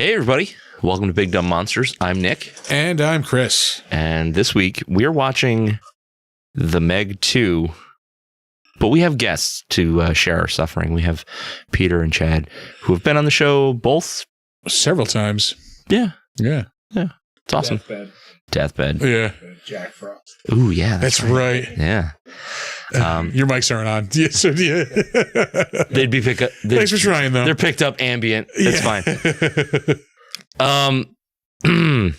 Hey, everybody. Welcome to Big Dumb Monsters. I'm Nick. And I'm Chris. And this week, we're watching The Meg 2, but we have guests to share our suffering. We have Peter and Chad, who have been on the show both several times. Yeah. It's awesome. Deathbed. Yeah. Jack Frost. Ooh, yeah. That's right. Yeah. Your mics aren't on. Yeah, so, yeah. They'd be picked up. Thanks for trying, though. They're picked up ambient. It's fine.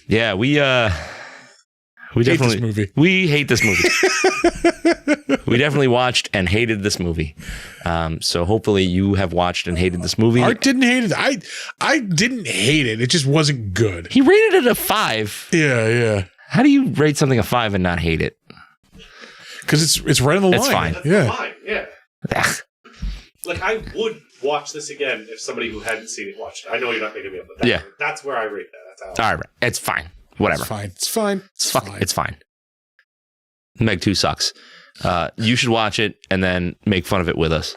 Yeah, we hate definitely this movie. We hate this movie. We definitely watched and hated this movie. So hopefully you have watched and hated this movie. Art didn't hate it. I didn't hate it. It just wasn't good. He rated it a 5. Yeah. How do you rate something a 5 and not hate it? Because it's right on the line. It's fine. Yeah. Fine, yeah. Like, I would watch this again if somebody who hadn't seen it watched it. I know you're not making me up, but that's where I rate that. That's how. All right. It's fine. Whatever. It's fine. It's fine. Meg 2 sucks. You should watch it and then make fun of it with us.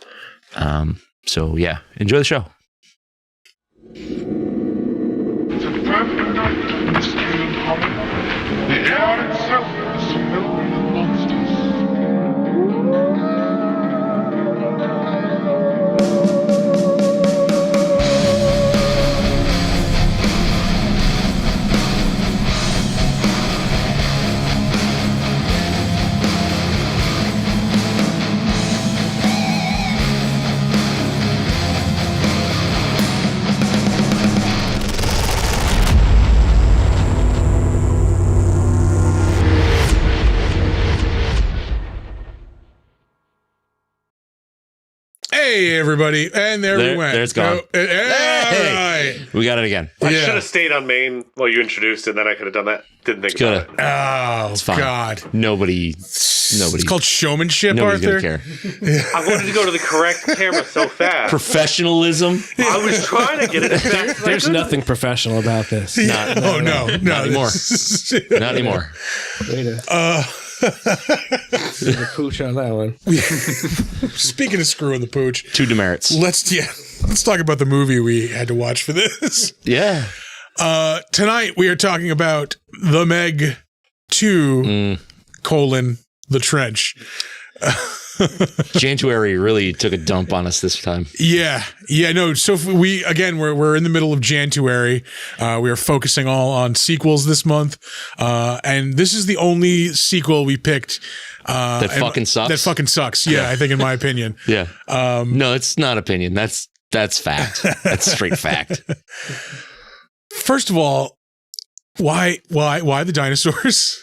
So, yeah. Enjoy the show. The air itself is filled with monsters. Hey, everybody. And there we went. There it's gone. Hey. All right. We got it again. I should have stayed on main while you introduced it, and then I could have done that. Didn't think about it. Oh, It's fine. God. Nobody. It's called showmanship, Nobody's Arthur. gonna care. I wanted to go to the correct camera so fast. Professionalism. I was trying to get it as fast as I There's could. nothing professional about this. Not anymore. Not anymore. Way to the pooch on that one. Speaking of screwing the pooch, 2 demerits. let's talk about the movie we had to watch for this. Yeah. Tonight we are talking about The Meg 2, The Trench. January really took a dump on us this time. Yeah. No. So we're in the middle of January. We are focusing all on sequels this month, and this is the only sequel we picked That fucking sucks. That fucking sucks. Yeah, I think in my opinion. Yeah. No, it's not opinion. That's fact. That's straight fact. First of all, why the dinosaurs?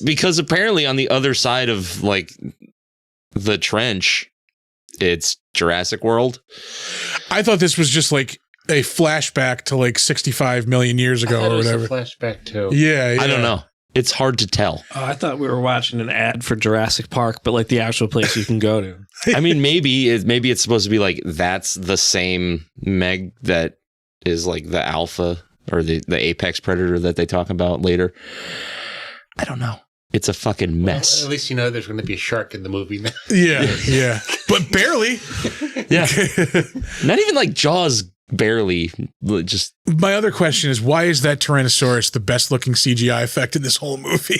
Because apparently on the other side of like the trench, it's Jurassic World. I thought this was just like a flashback to like 65 million years ago or whatever. Flashback too. Yeah. I don't know. It's hard to tell. I thought we were watching an ad for Jurassic Park, but like the actual place you can go to. I mean, maybe it's supposed to be like that's the same Meg that is like the alpha or the apex predator that they talk about later. I don't know. It's a fucking mess. Well, at least you know there's going to be a shark in the movie now. Yeah. But barely. Yeah. Not even like Jaws barely. Just My other question is, why is that Tyrannosaurus the best looking CGI effect in this whole movie?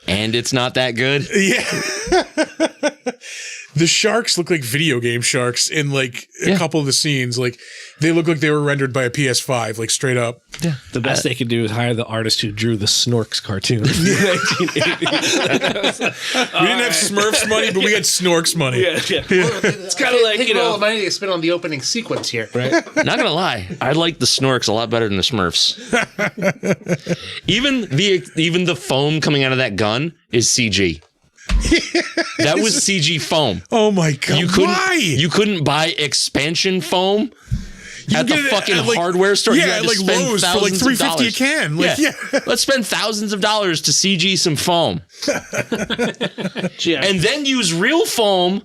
and it's not that good. Yeah. The sharks look like video game sharks in like a couple of the scenes. Like they look like they were rendered by a PS5, like straight up. Yeah. The best they could do is hire the artist who drew the Snorks cartoon in the 1980s. We didn't have Smurfs money, but we had Snorks money. Yeah. It's kind of like, Think of all the money they spent on the opening sequence here. right? Not gonna lie, I like the Snorks a lot better than the Smurfs. even the foam coming out of that gun is CG. That was CG foam. Oh my God. Why? You couldn't buy expansion foam at the fucking hardware store. Yeah, you had to like spend Lowe's for like $3.50 a can. Like, yeah. Let's spend thousands of dollars to CG some foam. And then use real foam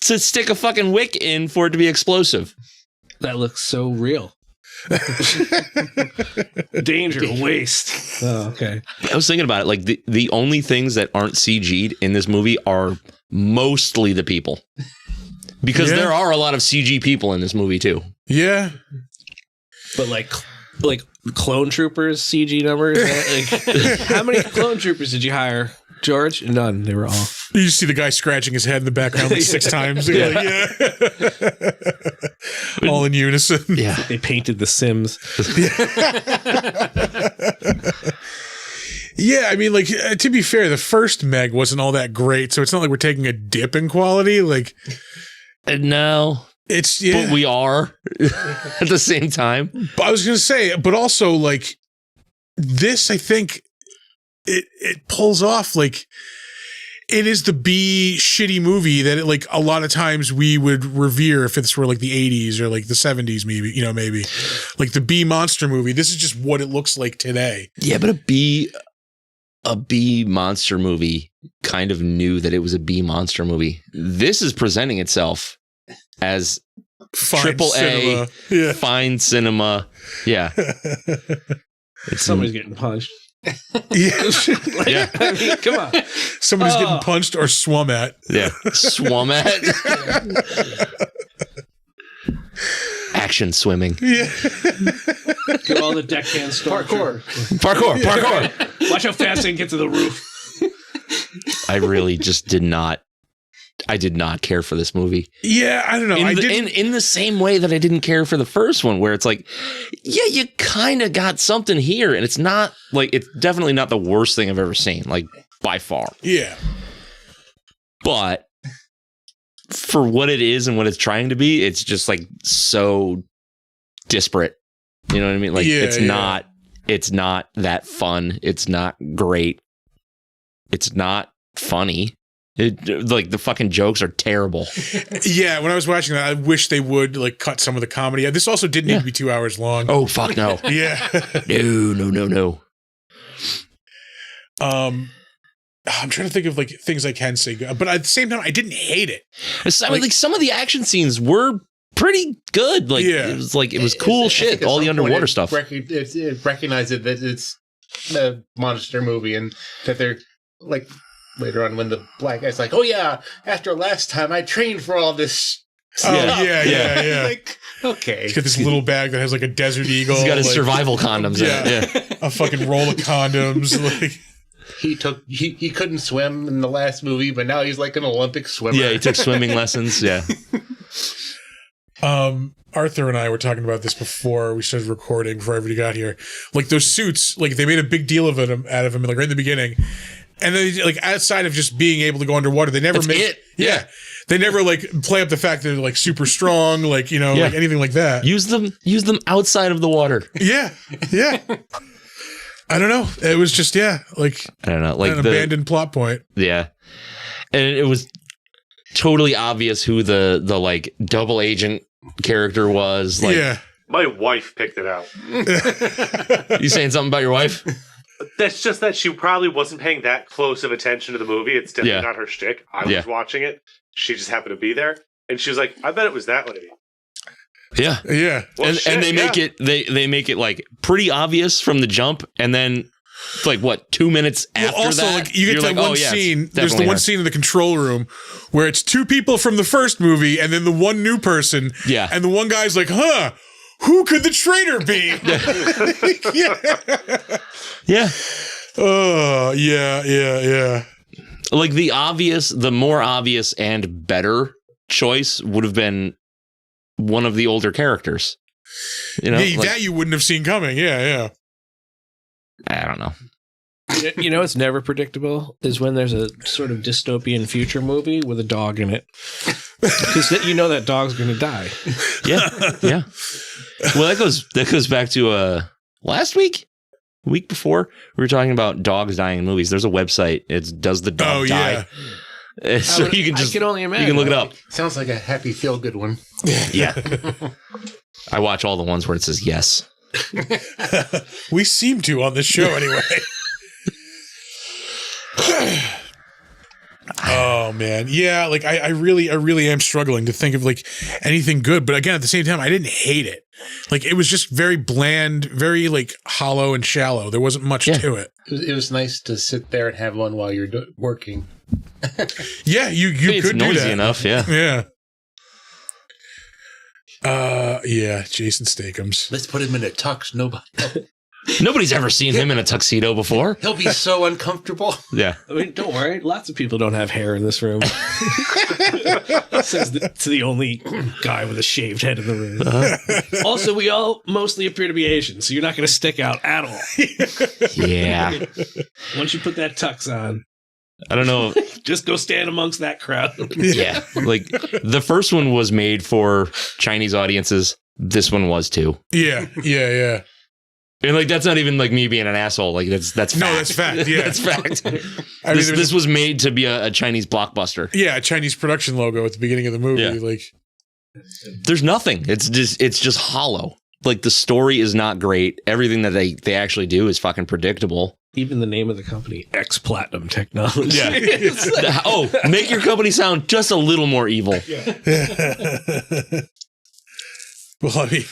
to stick a fucking wick in for it to be explosive. That looks so real. Danger, waste. Oh, okay. I was thinking about it. Like the only things that aren't CG'd in this movie are mostly the people. Because there are a lot of CG people in this movie too. Yeah. But like clone troopers, CG numbers. Like, how many clone troopers did you hire, George? None. They were all. You just see the guy scratching his head in the background like 6 times. You're like, yeah. All in unison. Yeah. They painted The Sims. Yeah, I mean, like, to be fair, the first Meg wasn't all that great, so it's not like we're taking a dip in quality. Like, No. it's, But we are at the same time. But I was going to say, but also, like, this, I think, it pulls off, like, it is the B shitty movie that, like, a lot of times we would revere if this were, like, the 80s or, like, the 70s, maybe, maybe. Like, the B monster movie. This is just what it looks like today. Yeah, but a B monster movie kind of knew that it was a B monster movie. This is presenting itself as Fine triple cinema. A, Yeah. fine cinema. Yeah. Somebody's getting punched. Yeah. Yeah. I mean, come on. Somebody's getting punched or swum at. Yeah. Swum at. Action swimming. Yeah. Do all the deckhand Parkour. Parkour. Watch how fast they can get to the roof. Oh, I really just did not care for this movie. Yeah, I don't know. In the same way that I didn't care for the first one, where it's like, yeah, you kind of got something here, and it's not like, it's definitely not the worst thing I've ever seen, like, by far. Yeah. But for what it is and what it's trying to be, it's just like so disparate. You know what I mean? Like, it's not that fun. It's not great. It's not funny. Like, the fucking jokes are terrible. Yeah, when I was watching that, I wish they would, like, cut some of the comedy. This also didn't need to be 2 hours long. Oh, fuck no. Yeah. No. I'm trying to think of, like, things I can say, but at the same time, I didn't hate it. I mean, like, some of the action scenes were pretty good. Like, Yeah. it was cool shit. All the underwater stuff. It recognizes that it's a monster movie and that they're, like, later on when the black guy's like, oh yeah, after last time I trained for all this. Oh, yeah. Like, okay. He's got this little bag that has, like, a Desert Eagle. He's got his like, survival condoms in it. Yeah. a fucking roll of condoms. Like, he couldn't swim in the last movie, but now he's like an Olympic swimmer. Yeah, he took swimming lessons. Yeah. Arthur and I were talking about this before we started recording, before everybody got here. Like, those suits, like, they made a big deal of it out of him, like, right in the beginning. And then, like, outside of just being able to go underwater, they never make it. Yeah. They never, like, play up the fact that they're, like, super strong, like, like anything like that. Use them outside of the water. Yeah. I don't know. It was just, like, I don't know, like an abandoned plot point. Yeah. And it was totally obvious who the like double agent character was. Like, yeah. My wife picked it out. You saying something about your wife? That's just that she probably wasn't paying that close of attention to the movie. It's definitely not her shtick. I was watching it. She just happened to be there. And she was like, I bet it was that lady. Yeah. Yeah. Well, and they make it they make it like pretty obvious from the jump, and then like what, 2 minutes after also, that, like, you get that one scene. There's the one scene in the control room where it's 2 people from the first movie and then the one new person. Yeah. And the one guy's like, huh, who could the traitor be? Yeah. Oh, yeah. Like the more obvious and better choice would have been one of the older characters. You know, that you wouldn't have seen coming. Yeah. I don't know. You know, it's never predictable is when there's a sort of dystopian future movie with a dog in it. Because you know that dog's going to die. Yeah. Well, that goes back to week before, we were talking about dogs dying in movies. There's a website. It's Does the Dog Die? So you can just, I can only imagine. You can look it up. Sounds like a happy feel good one. Yeah. I watch all the ones where it says yes. We seem to on this show anyway. Oh man, yeah. Like I really am struggling to think of like anything good. But again, at the same time, I didn't hate it. Like it was just very bland, very like hollow and shallow. There wasn't much to it. It was nice to sit there and have one while you're working. Yeah, you it's could do noisy that enough. Yeah. Yeah, Jason Statham's. Let's put him in a tux. Nobody's ever seen him in a tuxedo before. He'll be so uncomfortable. Yeah. I mean, don't worry. Lots of people don't have hair in this room. Says to the only guy with a shaved head in the room. Also, we all mostly appear to be Asian, so you're not going to stick out at all. Yeah. Once you put that tux on, I don't know. just go stand amongst that crowd. Yeah. Like the first one was made for Chinese audiences. This one was too. Yeah. And like that's not even like me being an asshole. Like that's fact. No, that's fact. Yeah, that's fact. I mean, This was made to be a Chinese blockbuster. Yeah, a Chinese production logo at the beginning of the movie. Yeah. Like, There's nothing. It's just hollow. Like the story is not great. Everything that they actually do is fucking predictable. Even the name of the company, X Platinum Technology. Yeah. Oh, make your company sound just a little more evil. well, I mean,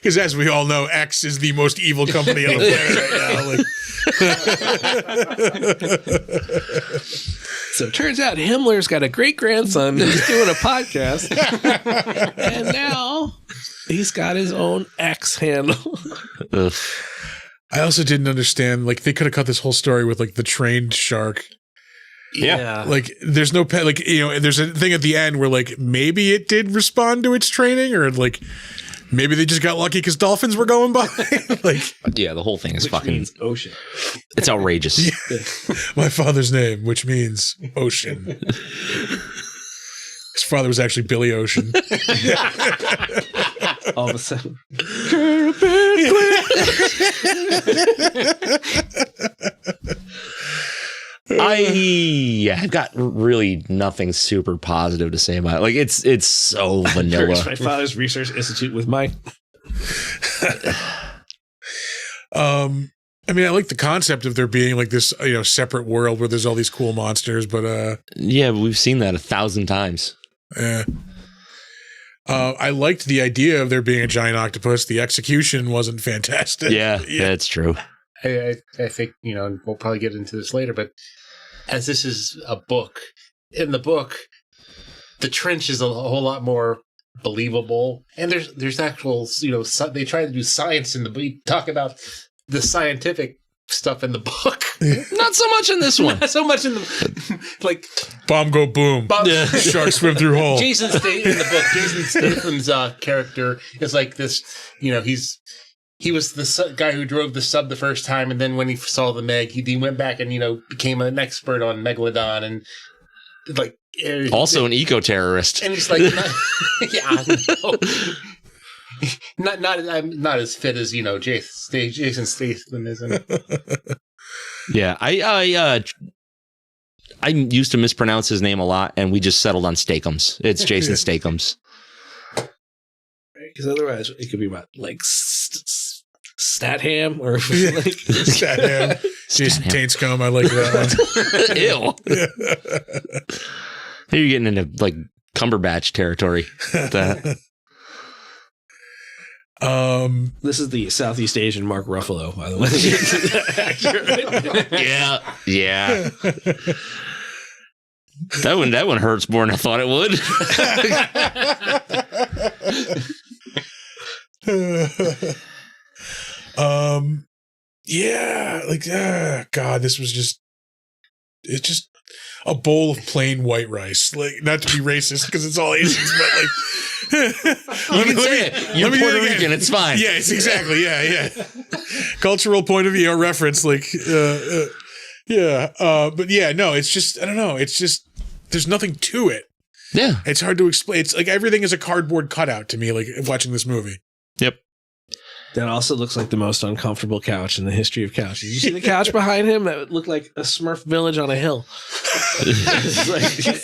because as we all know, X is the most evil company on the planet right now. Like, So it turns out Himmler's got a great grandson who's doing a podcast, and now he's got his own X handle. Ugh. I also didn't understand. Like, they could have cut this whole story with like the trained shark. Yeah. Like, there's no pet. Like, there's a thing at the end where like maybe it did respond to its training, or like maybe they just got lucky because dolphins were going by. Like, Yeah, the whole thing is Which fucking. means ocean. It's outrageous. my father's name, which means ocean. His father was actually Billy Ocean. All of a sudden. I've got really nothing super positive to say about it. Like it's so vanilla. My father's research institute with Mike. I mean, I like the concept of there being like this, separate world where there's all these cool monsters, but Yeah, we've seen that 1,000 times. yeah. I liked the idea of there being a giant octopus. The execution wasn't fantastic. Yeah, that's true. I think, we'll probably get into this later, but as this is a book, in the book, the trench is a whole lot more believable. And there's actual, they try to do science in the book. Talk about the scientific stuff in the book. Not so much in this one. Not so much in the, like, Bomb go boom. Sharks swim through hole. Jason Statham in the book. Jason Statham's character is like this. He was the guy who drove the sub the first time, and then when he saw the Meg, he went back and became an expert on Megalo-Downer and like Also an eco-terrorist. And he's like, I'm not as fit as Jason Statham isn't. Yeah, I used to mispronounce his name a lot, and we just settled on Steakums. It's Jason Steakums. Because otherwise, it could be what, like Statham or like Statham. Jason Taintscombe. I like that Ew. Here you're getting into like Cumberbatch territory. This is the Southeast Asian Mark Ruffalo, by the way. Yeah. That one hurts more than I thought it would. God, this was it's just a bowl of plain white rice. Like, not to be racist because it's all Asians, but like you can say it. You're Puerto Rican. It's fine. Yes, exactly. Yeah. Cultural point of view reference. Like, but yeah, no, it's just, I don't know. It's just, there's nothing to it. Yeah. It's hard to explain. It's like everything is a cardboard cutout to me, like watching this movie. Yep. That also looks like the most uncomfortable couch in the history of couches. You see the couch behind him? That would look like a Smurf village on a hill.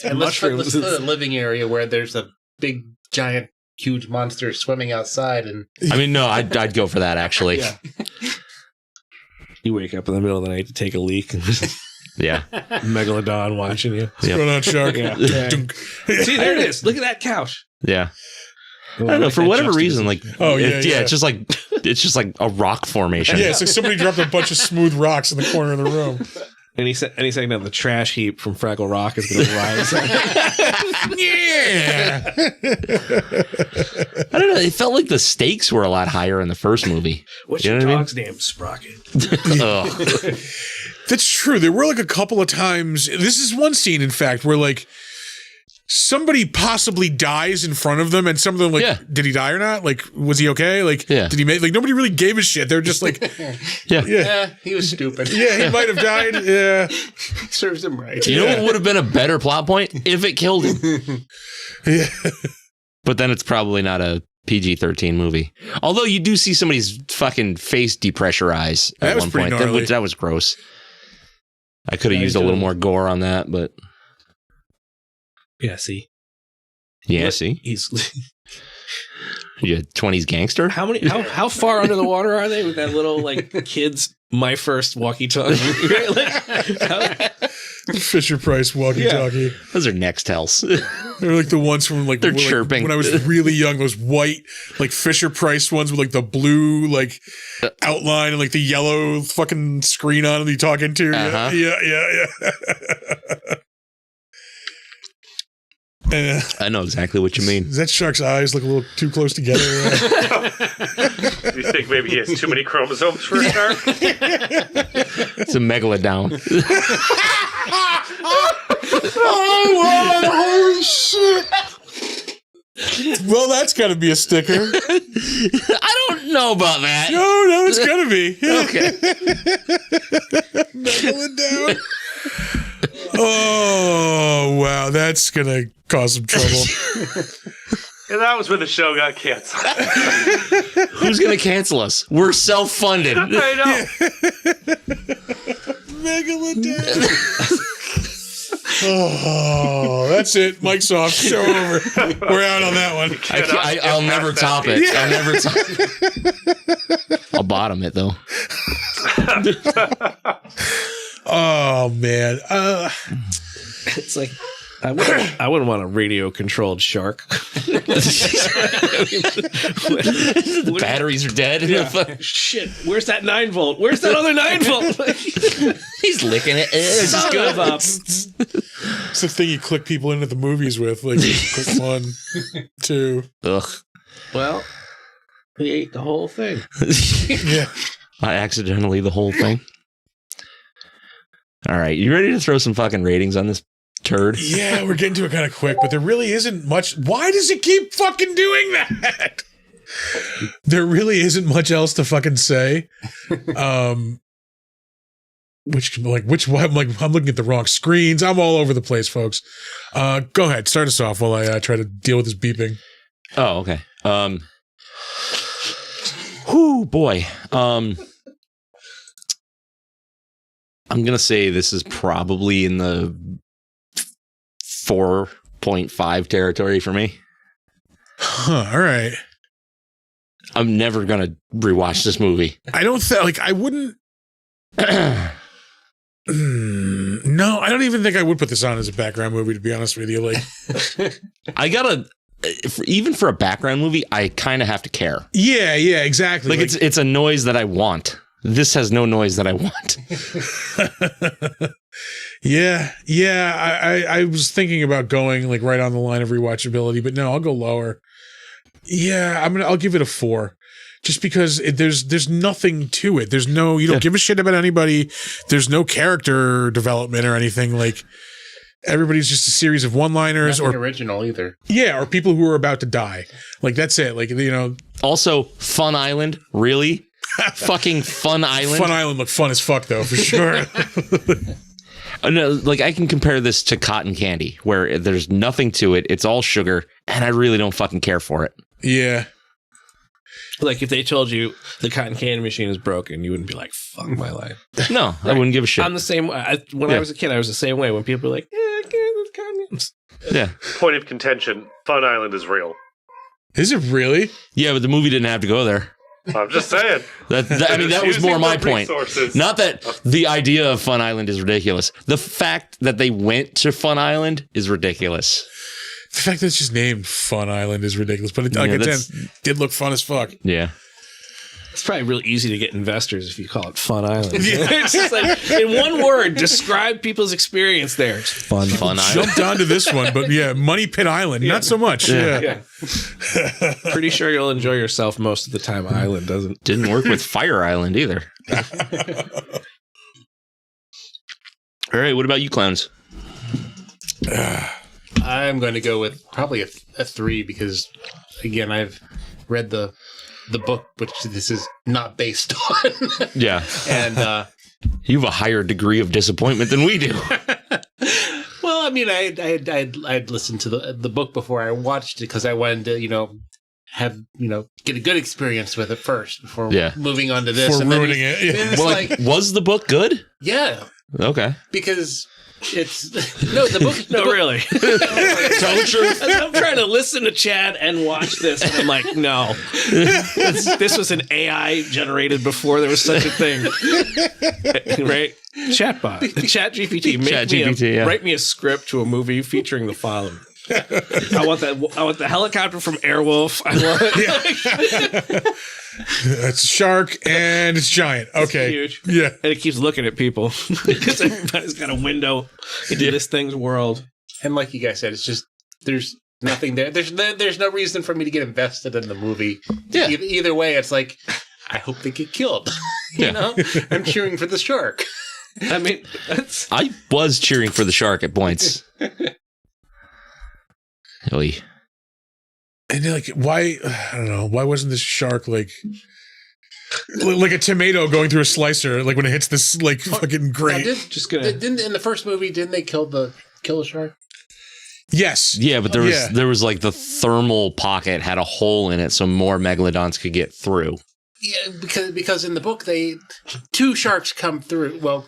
And let's put a living area where there's a big, giant, huge monster swimming outside. And I mean, no, I'd go for that, actually. Yeah. You wake up in the middle of the night to take a leak. And Yeah. Megalodon watching you. What's going on, shark? Yeah. See, there it is. Look at that couch. Yeah. I don't know, for whatever reason, like, it's just like a rock formation. Yeah, it's like somebody dropped a bunch of smooth rocks in the corner of the room. Any second now, the trash heap from Fraggle Rock is going to rise. Yeah. I don't know. It felt like the stakes were a lot higher in the first movie. What's You your know what I mean? dog's name? Sprocket. Ugh. That's true. There were like a couple of times. This is one scene, in fact, where like somebody possibly dies in front of them, and some of them like, Yeah. did he die or not? Like, was he okay? Like, Yeah. did he make? Like, nobody really gave a shit. They're just like, Yeah. Yeah, he was stupid. yeah, he might have died. Yeah, Serves him right. You know what would have been a better plot point? If it killed him. yeah. But then it's probably not a PG-13 movie. Although you do see somebody's fucking face depressurize That at was one pretty point. gnarly. That was gross. I could have Yeah, used he's a little doing- more gore on that, but Yeah, see. yeah, see? He's You 20s gangster? how far under the water are they with that little like kids my first walkie-talkie? Right? Like, Fisher Price walkie-talkie. Those are Nextels. They're like the ones from like They're like, chirping. when I was really young. Those white like Fisher Price ones with like the blue like outline and like the yellow fucking screen on it you talk into. Uh-huh. Yeah. I know exactly what you mean. Does that shark's eyes look a little too close together? You think maybe he has too many chromosomes for a shark? It's a Megalo-Downer. Holy shit! Well, that's got to be a sticker. I don't know about that. No, it's got to be. Okay. Megalo-Downer. Oh, wow. That's going to cause some trouble. And that was when the show got canceled. Who's going to cancel us? We're self-funded. I know. Megalo-Downer. Oh, that's it. Mic's off. Show over. We're out on that one. I'll never top it. Yeah. I'll never top it. I'll bottom it, though. Oh, man. it's like I wouldn't want a radio controlled shark. The batteries are dead. Shit, where's that 9-volt? Where's that other 9-volt? He's licking it. It's just good. It's the thing you click people into the movies with. Like, click 1, 2. Ugh. Well, he ate the whole thing. Yeah. I accidentally the whole thing. All right, you ready to throw some fucking ratings on this turd? Yeah, we're getting to it kind of quick, but there really isn't much. Why does it keep fucking doing that? There really isn't much else to fucking say. I'm looking at the wrong screens. I'm all over the place, folks. Go ahead, start us off while I try to deal with this beeping. Oh, okay. Whoo, boy. I'm gonna say this is probably in the 4.5 territory for me. Huh, all right. I'm never gonna rewatch this movie. I don't think, like, I wouldn't. No, I don't even think I would put this on as a background movie, to be honest with you. Like, I gotta, even for a background movie, I kind of have to care. yeah, exactly. Like it's a noise that I want. This has no noise that I want. Yeah. I was thinking about going like right on the line of rewatchability, but no, I'll go lower. Yeah, I'll give it a 4, just because there's nothing to it. There's no, you don't give a shit about anybody. There's no character development or anything. Like, everybody's just a series of one-liners, Nothing or original either. yeah, or people who are about to die. Like, that's it. Like, you know, Also, Fun Island, really? Fucking Fun Island. Fun Island looked fun as fuck though, for sure. No, like I can compare this to cotton candy, where there's nothing to it. It's all sugar, and I really don't fucking care for it. Yeah. Like if they told you the cotton candy machine is broken, you wouldn't be like, "Fuck my life." No, I wouldn't give a shit. I'm the same. When I was a kid, I was the same way. When people were like, "Yeah, I can't with cotton." Yeah, Point of contention: Fun Island is real. Is it really? yeah, but the movie didn't have to go there. I'm just saying. I mean, that was more my point. Resources. Not that the idea of Fun Island is ridiculous. The fact that they went to Fun Island is ridiculous. The fact that it's just named Fun Island is ridiculous, but it, like Yeah, I said, did look fun as fuck. Yeah. It's probably real easy to get investors if you call it Fun Island. It's just like, in one word, describe people's experience there. It's fun. Fun Island. Jumped onto this one, but yeah, Money Pit Island, not so much. Yeah. Pretty sure you'll enjoy yourself most of the time. Island doesn't. Didn't work with Fire Island either. All right, what about you clowns? I'm going to go with probably a 3 because, again, I've read the book, which this is not based on. Yeah. And you have a higher degree of disappointment than we do. well, I mean, I'd listened to the book before I watched it because I wanted to, have get a good experience with it first before moving on to this. For and ruining it. Yeah. Well, was the book good? Yeah. Okay. Because it's the book. No, really. Tell the truth. I'm trying to listen to Chad and watch this, and I'm like, no. This was an AI generated before there was such a thing. Right? Chatbot. ChatGPT. Write me a script to a movie featuring the following. I want the helicopter from Airwolf. It's a shark and it's giant. Okay. It's huge. Yeah. And it keeps looking at people because everybody's got a window into this thing's world. And like you guys said, it's just there's nothing there. There's no reason for me to get invested in the movie. Yeah. Either way, it's like I hope they get killed. You know, I'm cheering for the shark. I mean, I was cheering for the shark at points. Oy. And like, why? I don't know. Why wasn't this shark like a tomato going through a slicer? Like when it hits this fucking grate. Didn't in the first movie? Didn't they kill the shark? Yes. Yeah, but there was like the thermal pocket had a hole in it, so more megalodons could get through. Yeah, because in the book two sharks come through. Well,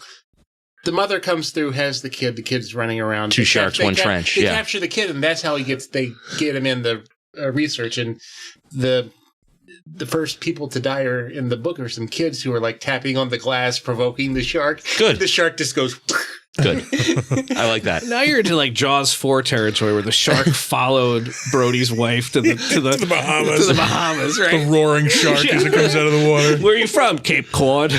the mother comes through, has the kid. The kid's running around. Two sharks, one trench. They capture the kid, and that's how they get him in the research. And the first people to die in the book are some kids who are like tapping on the glass, provoking the shark. Good. The shark just goes. Good. I like that. Now you're into like Jaws 4 territory where the shark followed Brody's wife to the Bahamas. To the Bahamas, right? The roaring shark as it comes out of the water. Where are you from? Cape Cod.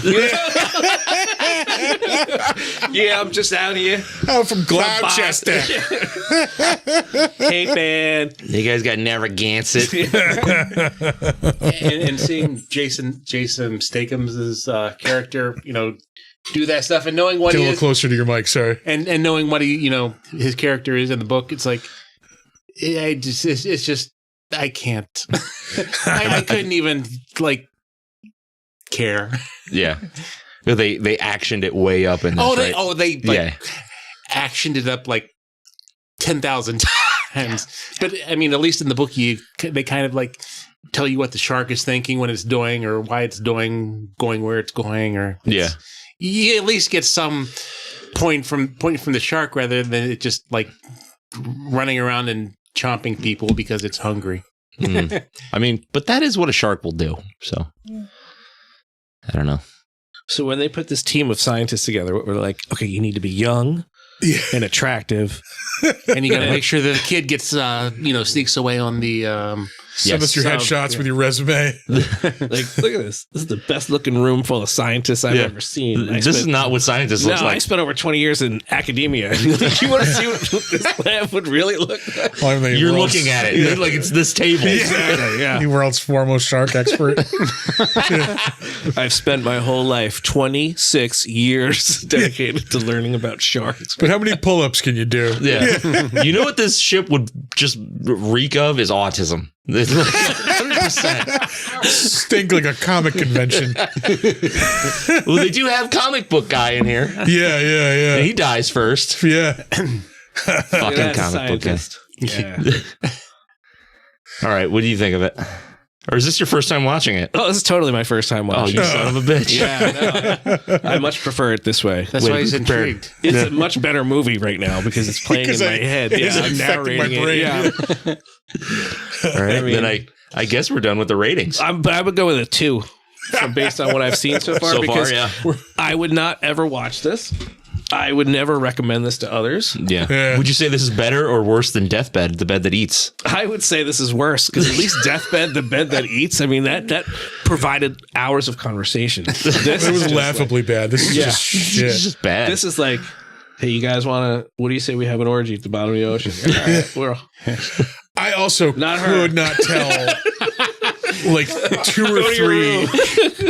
Yeah, I'm just out here. I'm from Gloucester. Hey, man. You guys got Narragansett. and seeing Jason Statham's character, do that stuff and knowing what Get he a little is, closer to your mic, sorry. and knowing what his character is in the book, it's like it's just I can't. I couldn't even care. Yeah. They actioned it way up in this, They yeah. actioned it up like 10,000 times. But I mean, at least in the book, they kind of tell you what the shark is thinking when it's doing, or why it's going where it's going, or you at least get some point from the shark rather than it just running around and chomping people because it's hungry. I mean, but that is what a shark will do. So I don't know. So when they put this team of scientists together, we're like, okay, you need to be young and attract,ive. And you got to make sure that the kid gets, sneaks away on the... Send us your headshots with your resume. Look at this. This is the best looking room full of scientists I've ever seen. This is not what scientists looks like. I spent over 20 years in academia. You want to see what this lab would really look like? You're looking at it like it's this table. Exactly, yeah. The world's foremost shark expert. I've spent my whole life, 26 years, dedicated to learning about sharks. But how many pull-ups can you do? Yeah. You know what this ship would just reek of is autism. 100%. Stink like a comic convention. Well, they do have comic book guy in here. Yeah. And he dies first. Yeah. Fucking comic book guy. Yeah. All right, what do you think of it? Or is this your first time watching it? Oh, this is totally my first time watching. Oh, you son of a bitch. Yeah, no. I much prefer it this way. That's why he's intrigued. It's a much better movie right now because it's playing in my head. It's I'm affecting my narrating brain. it. Yeah. All right, then I guess we're done with the ratings. I would go with a 2 based on what I've seen so far. So because far, yeah. I would not ever watch this. I would never recommend this to others. Yeah. Would you say this is better or worse than Deathbed, the bed that eats? I would say this is worse because at least Deathbed, the bed that eats. I mean, that provided hours of conversation. This It was laughably bad. This is just shit. It's just bad. This is like, hey, you guys want to? What do you say we have an orgy at the bottom of the ocean? All right, I also Not could not tell like 2 or 3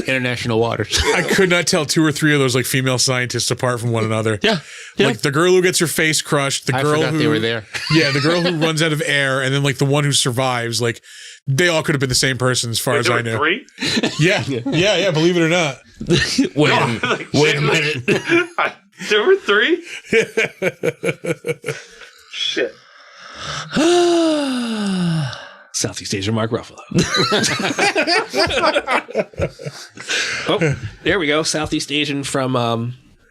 International waters. I could not tell 2 or 3 of those like female scientists apart from one another. Yeah. Like the girl who gets her face crushed, the I girl forgot who they were there. Yeah, the girl who runs out of air, and then like the one who survives. Like they all could have been the same person as far as I know. 3? Yeah. Believe it or not. Wait a minute. There were 3? Shit. Southeast Asian Mark Ruffalo. Oh, there we go. Southeast Asian from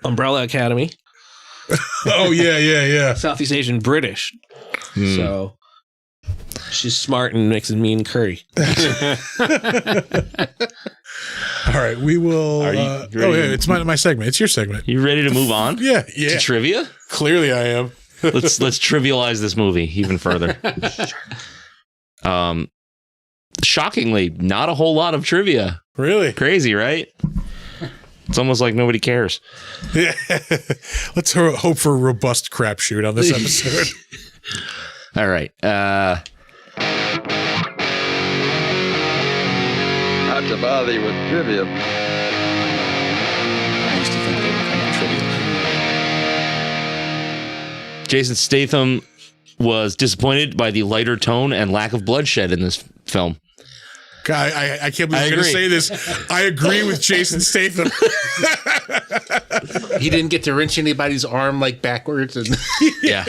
Umbrella Academy. Oh yeah. Southeast Asian British. So she's smart and makes a mean curry. All right, we will. Are you oh ready? yeah, it's my segment. It's your segment. You ready to move on? Yeah. To trivia? Clearly, I am. Let's trivialize this movie even further. Shockingly, not a whole lot of trivia. Really? Crazy, right? It's almost like nobody cares. Yeah. Let's hope for a robust crapshoot on this episode. All right. Not to bother you with trivia. I used to think they were kind of trivial. Jason Statham was disappointed by the lighter tone and lack of bloodshed in this film. God, I can't believe you're going to say this. I agree with Jason Statham. He didn't get to wrench anybody's arm like backwards. And Yeah.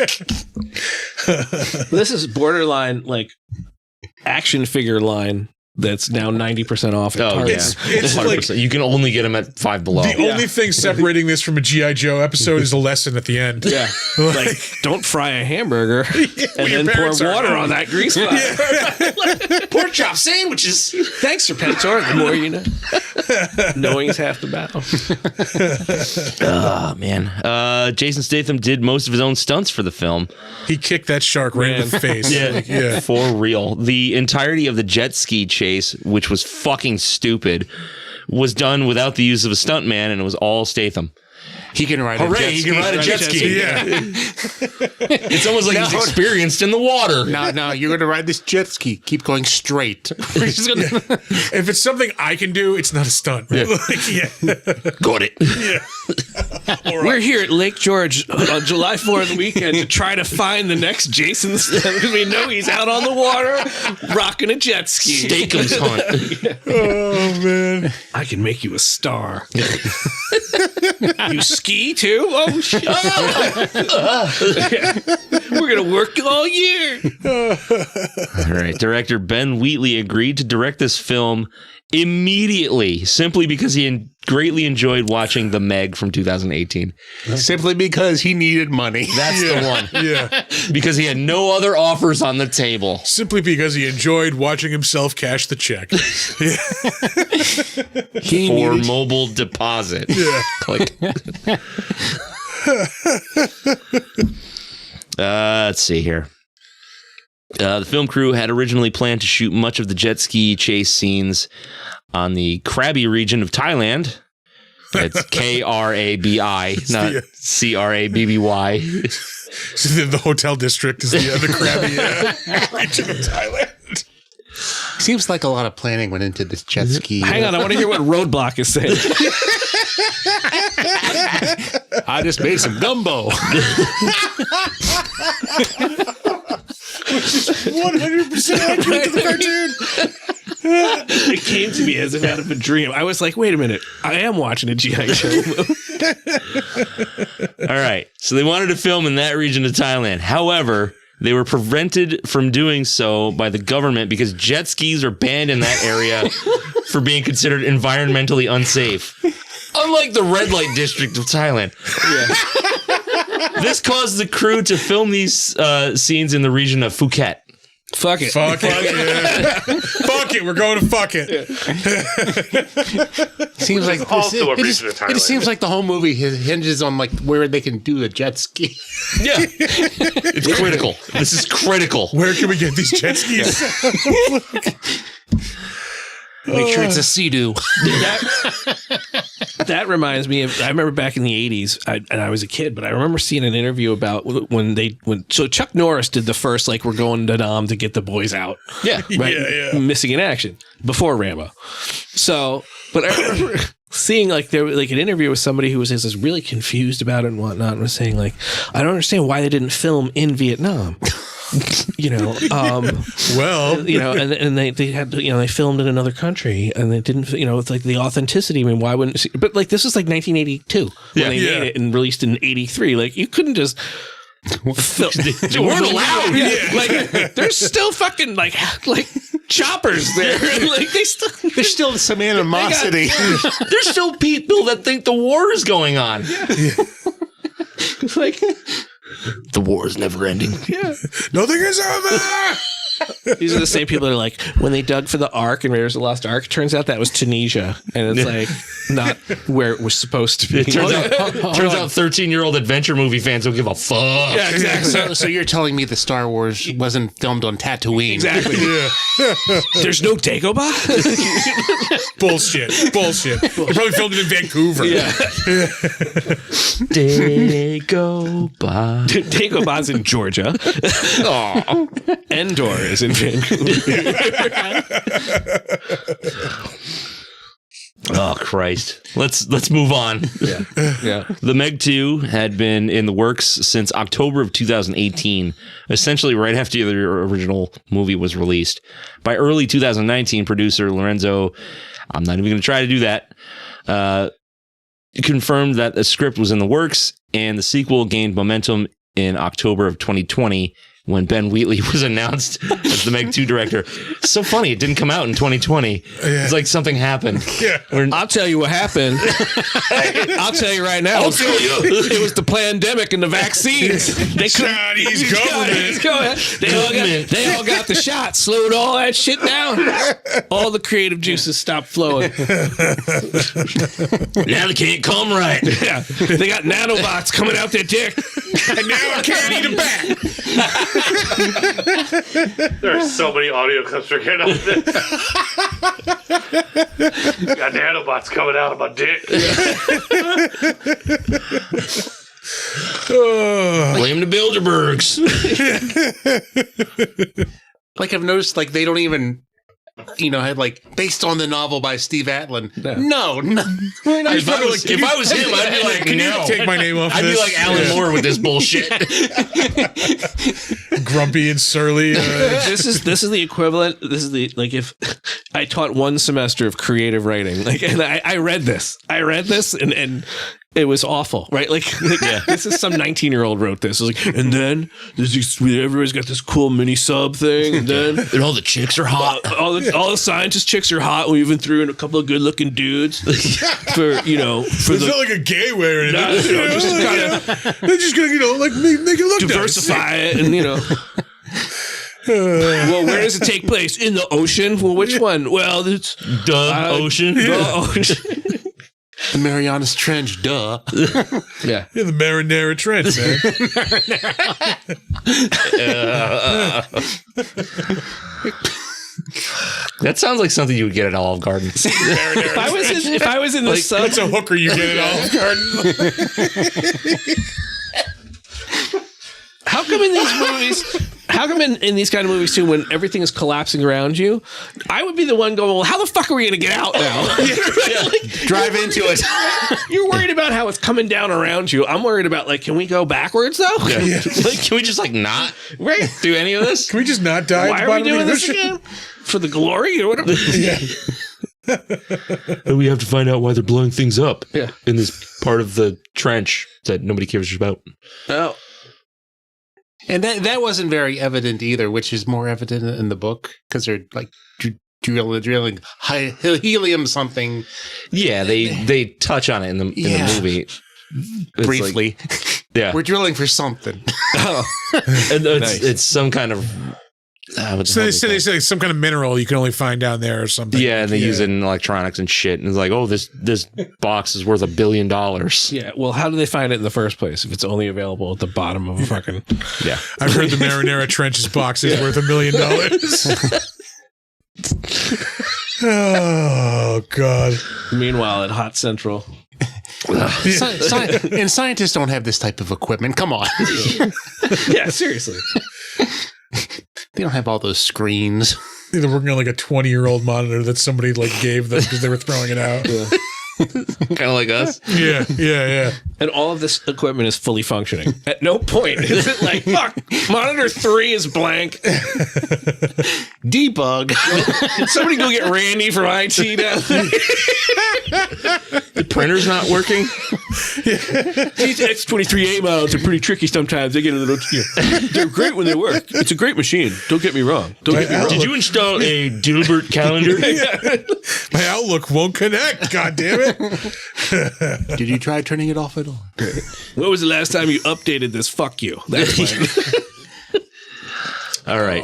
This is borderline like action figure line that's now 90% off at Target. It's like 100%. You can only get them at Five Below. the only thing separating this from a G.I. Joe episode is the lesson at the end. Yeah. Like, don't fry a hamburger and then pour parents are water home. on that grease fire. Pork chop sandwiches. Thanks, Serpentor. The more you know. Knowing is half the battle. Oh, man. Jason Statham did most of his own stunts for the film. He kicked that shark right in the face. Yeah. For real. The entirety of the jet ski chase, which was fucking stupid, was done without the use of a stuntman, and it was all Statham. he can ride a jet Hooray, he ski. can ride a jet ski. Yeah. It's almost like he's experienced in the water. No, you're going to ride this jet ski. Keep going straight. If it's something I can do, it's not a stunt. Yeah. Got it. We're here at Lake George on July 4th weekend to try to find the next Jason Statham because we know he's out on the water rocking a jet ski. Steakums hunt. Oh, man. I can make you a star. You ski too? Oh, shit. We're going to work all year. All right. Director Ben Wheatley agreed to direct this film immediately, simply because he greatly enjoyed watching The Meg from 2018. Simply because he needed money. That's the one. Yeah. Because he had no other offers on the table. Simply because he enjoyed watching himself cash the check. For mobile deposit. Yeah. Click. Let's see here. The film crew had originally planned to shoot much of the jet ski chase scenes on the Krabi region of Thailand. It's Krabi, not Crabby. The hotel district is the Krabi region of Thailand. Seems like a lot of planning went into this jet ski. Hang on, I want to hear what Roadblock is saying. I just made some gumbo. 100% accurate to the cartoon. It came to me as if out of a dream. I was like, wait a minute. I am watching a G.I. Joe movie. All right. So they wanted to film in that region of Thailand. However, they were prevented from doing so by the government because jet skis are banned in that area for being considered environmentally unsafe. Unlike the red light district of Thailand. Yeah. This caused the crew to film these scenes in the region of Phuket. Fuck it. Fuck it. Yeah. Fuck it. We're going to fuck it. Seems like also a it reason to Thailand. just seems like the whole movie hinges on like where they can do a jet ski. Yeah. It's critical. This is critical. Where can we get these jet skis? Make sure it's a Sea-Doo. That reminds me of, I remember back in the 80s, and I was a kid, but I remember seeing an interview about so Chuck Norris did the first, like, we're going to Nam to get the boys out. Yeah. Right? Yeah. Missing in action before Rambo. So, but I remember seeing like there was like an interview with somebody who was just really confused about it and whatnot, and was saying like, I don't understand why they didn't film in Vietnam. Well, and they had, they filmed in another country and they didn't, it's like the authenticity. I mean, why wouldn't, but like this was like 1982 when they made it and released in 83. Like you couldn't just They weren't allowed. Yeah. Like there's still fucking like choppers there. Like There's still some animosity. There's still people that think the war is going on. like The war is never ending. yeah. nothing is over. These are the same people that are like, when they dug for the Ark in Raiders of the Lost Ark, turns out that was Tunisia. And it's like not where it was supposed to be. It turns out 13-year-old adventure movie fans don't give a fuck. Yeah, exactly. So you're telling me the Star Wars wasn't filmed on Tatooine? Exactly. There's no Dagobah? Bullshit. They probably filmed it in Vancouver. Yeah. Dagobah. Dagobah's in Georgia. Aw. Endor is in Vancouver. Oh Christ! Let's move on. Yeah. The Meg 2 had been in the works since October of 2018, essentially right after the original movie was released. By early 2019, producer Lorenzo, I'm not even going to try to do that, confirmed that the script was in the works, and the sequel gained momentum in October of 2020 when Ben Wheatley was announced as the Meg 2 director. It's so funny. It didn't come out in 2020. Yeah. It's like something happened. Yeah. I'll tell you what happened. I'll tell you right now. I'll tell you. It was the pandemic and the vaccines. Chinese government. They all got the shot. Slowed all that shit down. All the creative juices stopped flowing. Now they can't come right. Yeah. They got nanobots coming out their dick. And now I can't eat a bat. There are so many audio clips we're getting out of this. Got nanobots coming out of my dick. Blame the Bilderbergs. Like I've noticed, like they don't even, had like based on the novel by Steve Atlin. No. If I was him, I'd be like, Can no. you take my name off I'd this? be like Alan Moore with this bullshit. Grumpy and surly. This is the equivalent. This is the, like, if I taught one semester of creative writing, like, and I read this and it was awful, right? Like this is some 19-year-old wrote this. It was like, and then everybody's got this cool mini sub thing, and then And all the chicks are hot. all the scientist chicks are hot. We even threw in a couple of good-looking dudes for It's not like a gay way or anything. They're just gonna, like make it look diversify it, and well, where does it take place? In the ocean? Well, which one? Well, it's Ocean. ocean. The Marianas Trench, duh. Yeah. Yeah, the Marinara Trench, man. That sounds like something you would get at Olive Garden. If I was in the sub, That's a hooker you get at Olive Garden. how come in these movies? How come in these kind of movies too, when everything is collapsing around you, I would be the one going, well, how the fuck are we going to get out now? Drive into it. You're worried about how it's coming down around you. I'm worried about, like, can we go backwards though? Yeah. Like, can we just not do any of this? Can we just not die? Why are we doing this again? For the glory or whatever? Yeah. And we have to find out why they're blowing things up Yeah. in this part of the trench that nobody cares about. Oh. And that wasn't very evident either, which is more evident in the book because they're like drilling helium something. Yeah, they touch on it in the movie. It's Briefly. like, yeah. We're drilling for something. And it's some kind of So they say some kind of mineral you can only find down there or something. Yeah, and they use it in electronics and shit. And it's like, oh, this box is worth $1 billion. Yeah, well, how do they find it in the first place if it's only available at the bottom of a fucking... Yeah. I've heard the Marinara Trenches box is worth $1 million. Oh, God. Meanwhile, at Hot Central... And scientists don't have this type of equipment. Come on. Yeah, seriously. They don't have all those screens. They're working on like a 20-year-old monitor that somebody like gave them because they were throwing it out. Kind of like us. Yeah. And all of this equipment is fully functioning. At no point is it like, fuck, monitor 3 is blank. Debug. Can somebody go get Randy from IT down there? The printer's not working. These X23A models are pretty tricky sometimes. They get a little... they're great when they work. It's a great machine. Don't get me wrong. Did you install a Dilbert calendar? My Outlook won't connect. God damn it. Did you try turning it off at all? When was the last time you updated this? Fuck you. That's All right.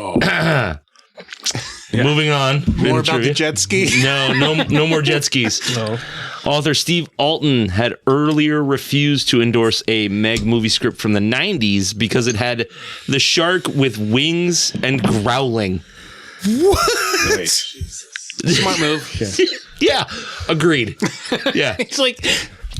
Moving on. More about the jet ski? No more jet skis. No. Author Steve Alton had earlier refused to endorse a Meg movie script from the 90s because it had the shark with wings and growling. What? Smart move. Yeah, agreed. Yeah. It's like,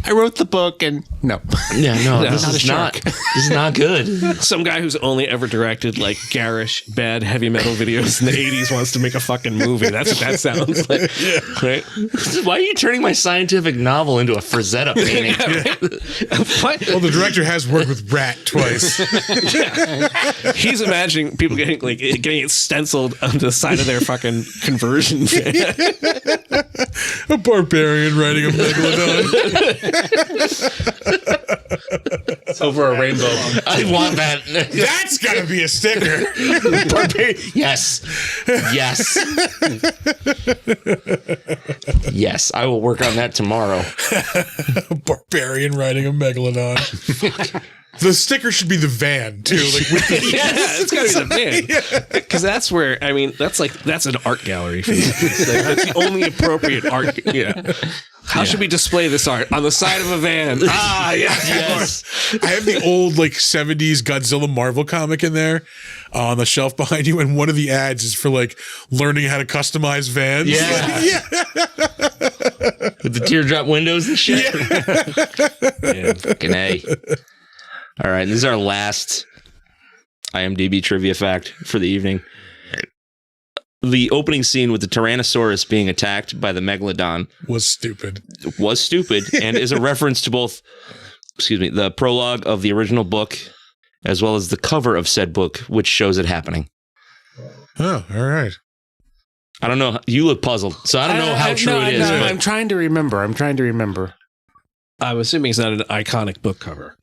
I wrote the book and no. Yeah, no, this not a is shark. this is not good. Some guy who's only ever directed like garish, bad heavy metal videos in the 80s wants to make a fucking movie. That's what that sounds like. Yeah. Right? Why are you turning my scientific novel into a Frazetta painting? What? Well, the director has worked with Rat twice. He's imagining people getting it stenciled on the side of their fucking conversion van. A barbarian riding a megalodon. Over a rainbow. I want that. That's gotta be a sticker. Yes. Yes, I will work on that tomorrow. A barbarian riding a megalodon. The sticker should be the van too. Like with the It's gotta be the van. Because that's where, I mean, that's an art gallery for me. That's the only appropriate art. Yeah. How should we display this art? On the side of a van. Yes. I have the old like 70s Godzilla Marvel comic in there on the shelf behind you, and one of the ads is for like learning how to customize vans. Yeah. With the teardrop windows and shit. Yeah. Fucking A. All right, this is our last IMDb trivia fact for the evening. The opening scene with the Tyrannosaurus being attacked by the Megalodon Was stupid and is a reference to both, the prologue of the original book as well as the cover of said book, which shows it happening. Oh, all right. I don't know. You look puzzled, so I don't know how true it is. No, but I'm trying to remember. I'm assuming it's not an iconic book cover.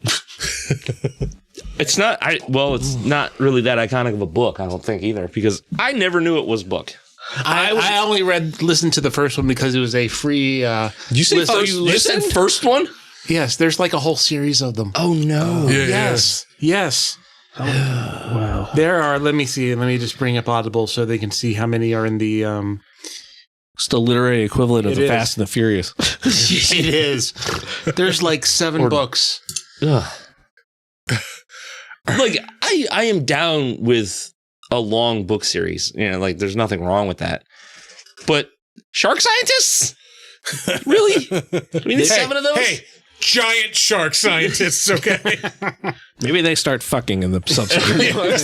it's not. It's not really that iconic of a book, I don't think either, because I never knew it was book. I only listened to the first one because it was a free. You said you said first one? Yes, there's like a whole series of them. Oh no! Yes. Oh, wow. There are. Let me see. Let me just bring up Audible so they can see how many are in the. It's the literary equivalent of the Fast and the Furious. It is. There's like 7 books. Ugh. Like I am down with a long book series. Like there's nothing wrong with that. But shark scientists? Really? We need 7 of those? Hey, giant shark scientists, okay? Maybe they start fucking in the subsequent books.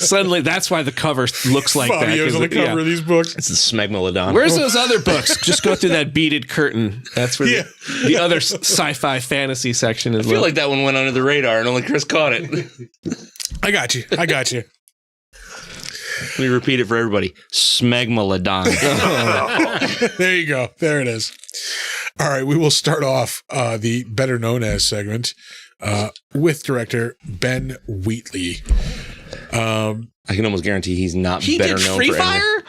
Suddenly, that's why the cover looks like that. Fabio's on the cover of these books. It's the Smegmalodon. Where's those other books? Just go through that beaded curtain. That's where the other sci-fi fantasy section is. I feel like that one went under the radar and only Chris caught it. I got you. Let me repeat it for everybody. Smegmalodon. There you go. There it is. All right, we will start off the better known as segment with director Ben Wheatley. I can almost guarantee he's not better known Free for Fire?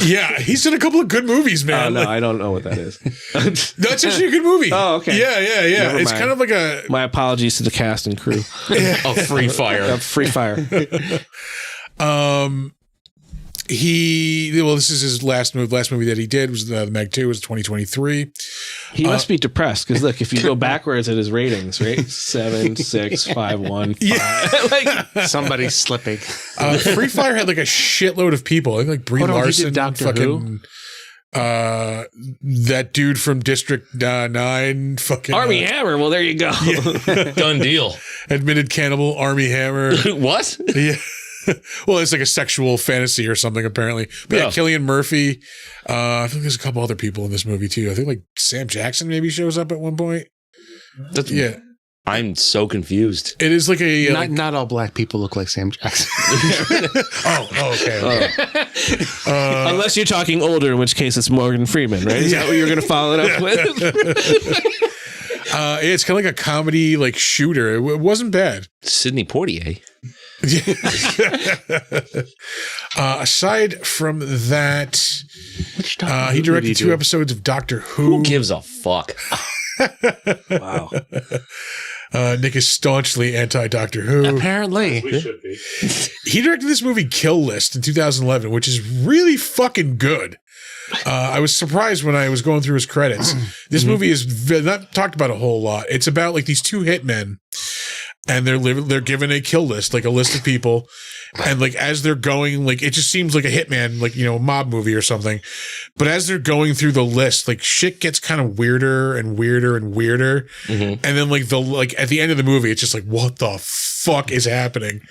Yeah, he's in a couple of good movies, man. No, I don't know what that is. That's actually a good movie. Oh, okay. Yeah. Never It's mind. kind of like a... My apologies to the cast and crew. of Free Fire. Free Fire. this is his last movie that he did was the Meg 2 was 2023. He must be depressed because look, if you go backwards at his ratings, right? 7, 6, 5, 1, 5. Yeah. Somebody's slipping. Free Fire had like a shitload of people. I think like Brie Larson, Doctor Who? that dude from District 9, fucking Army Hammer. Well, there you go. Done deal. admitted cannibal Army Hammer. What? Yeah. Well, it's like a sexual fantasy or something, apparently. But yeah, Cillian Murphy. I think there's a couple other people in this movie, too. I think like Sam Jackson maybe shows up at one point. Yeah. I'm so confused. It is like a... Not all black people look like Sam Jackson. Okay. Unless you're talking older, in which case it's Morgan Freeman, right? Is that what you're going to follow it up with? It's kind of like a comedy like shooter. It wasn't bad. Sidney Poitier. Aside from that, he directed 2 episodes of Doctor Who. Who gives a fuck? Wow. Nick is staunchly anti-Doctor Who. Apparently. We should be. He directed this movie Kill List in 2011, which is really fucking good. I was surprised when I was going through his credits. This movie is not talked about a whole lot. It's about like these 2 hitmen, and they're given a kill list, like a list of people, and like as they're going, like it just seems like a hitman, like a mob movie or something. But as they're going through the list, like shit gets kind of weirder and weirder and weirder, and then like at the end of the movie, it's just like, what the fuck is happening?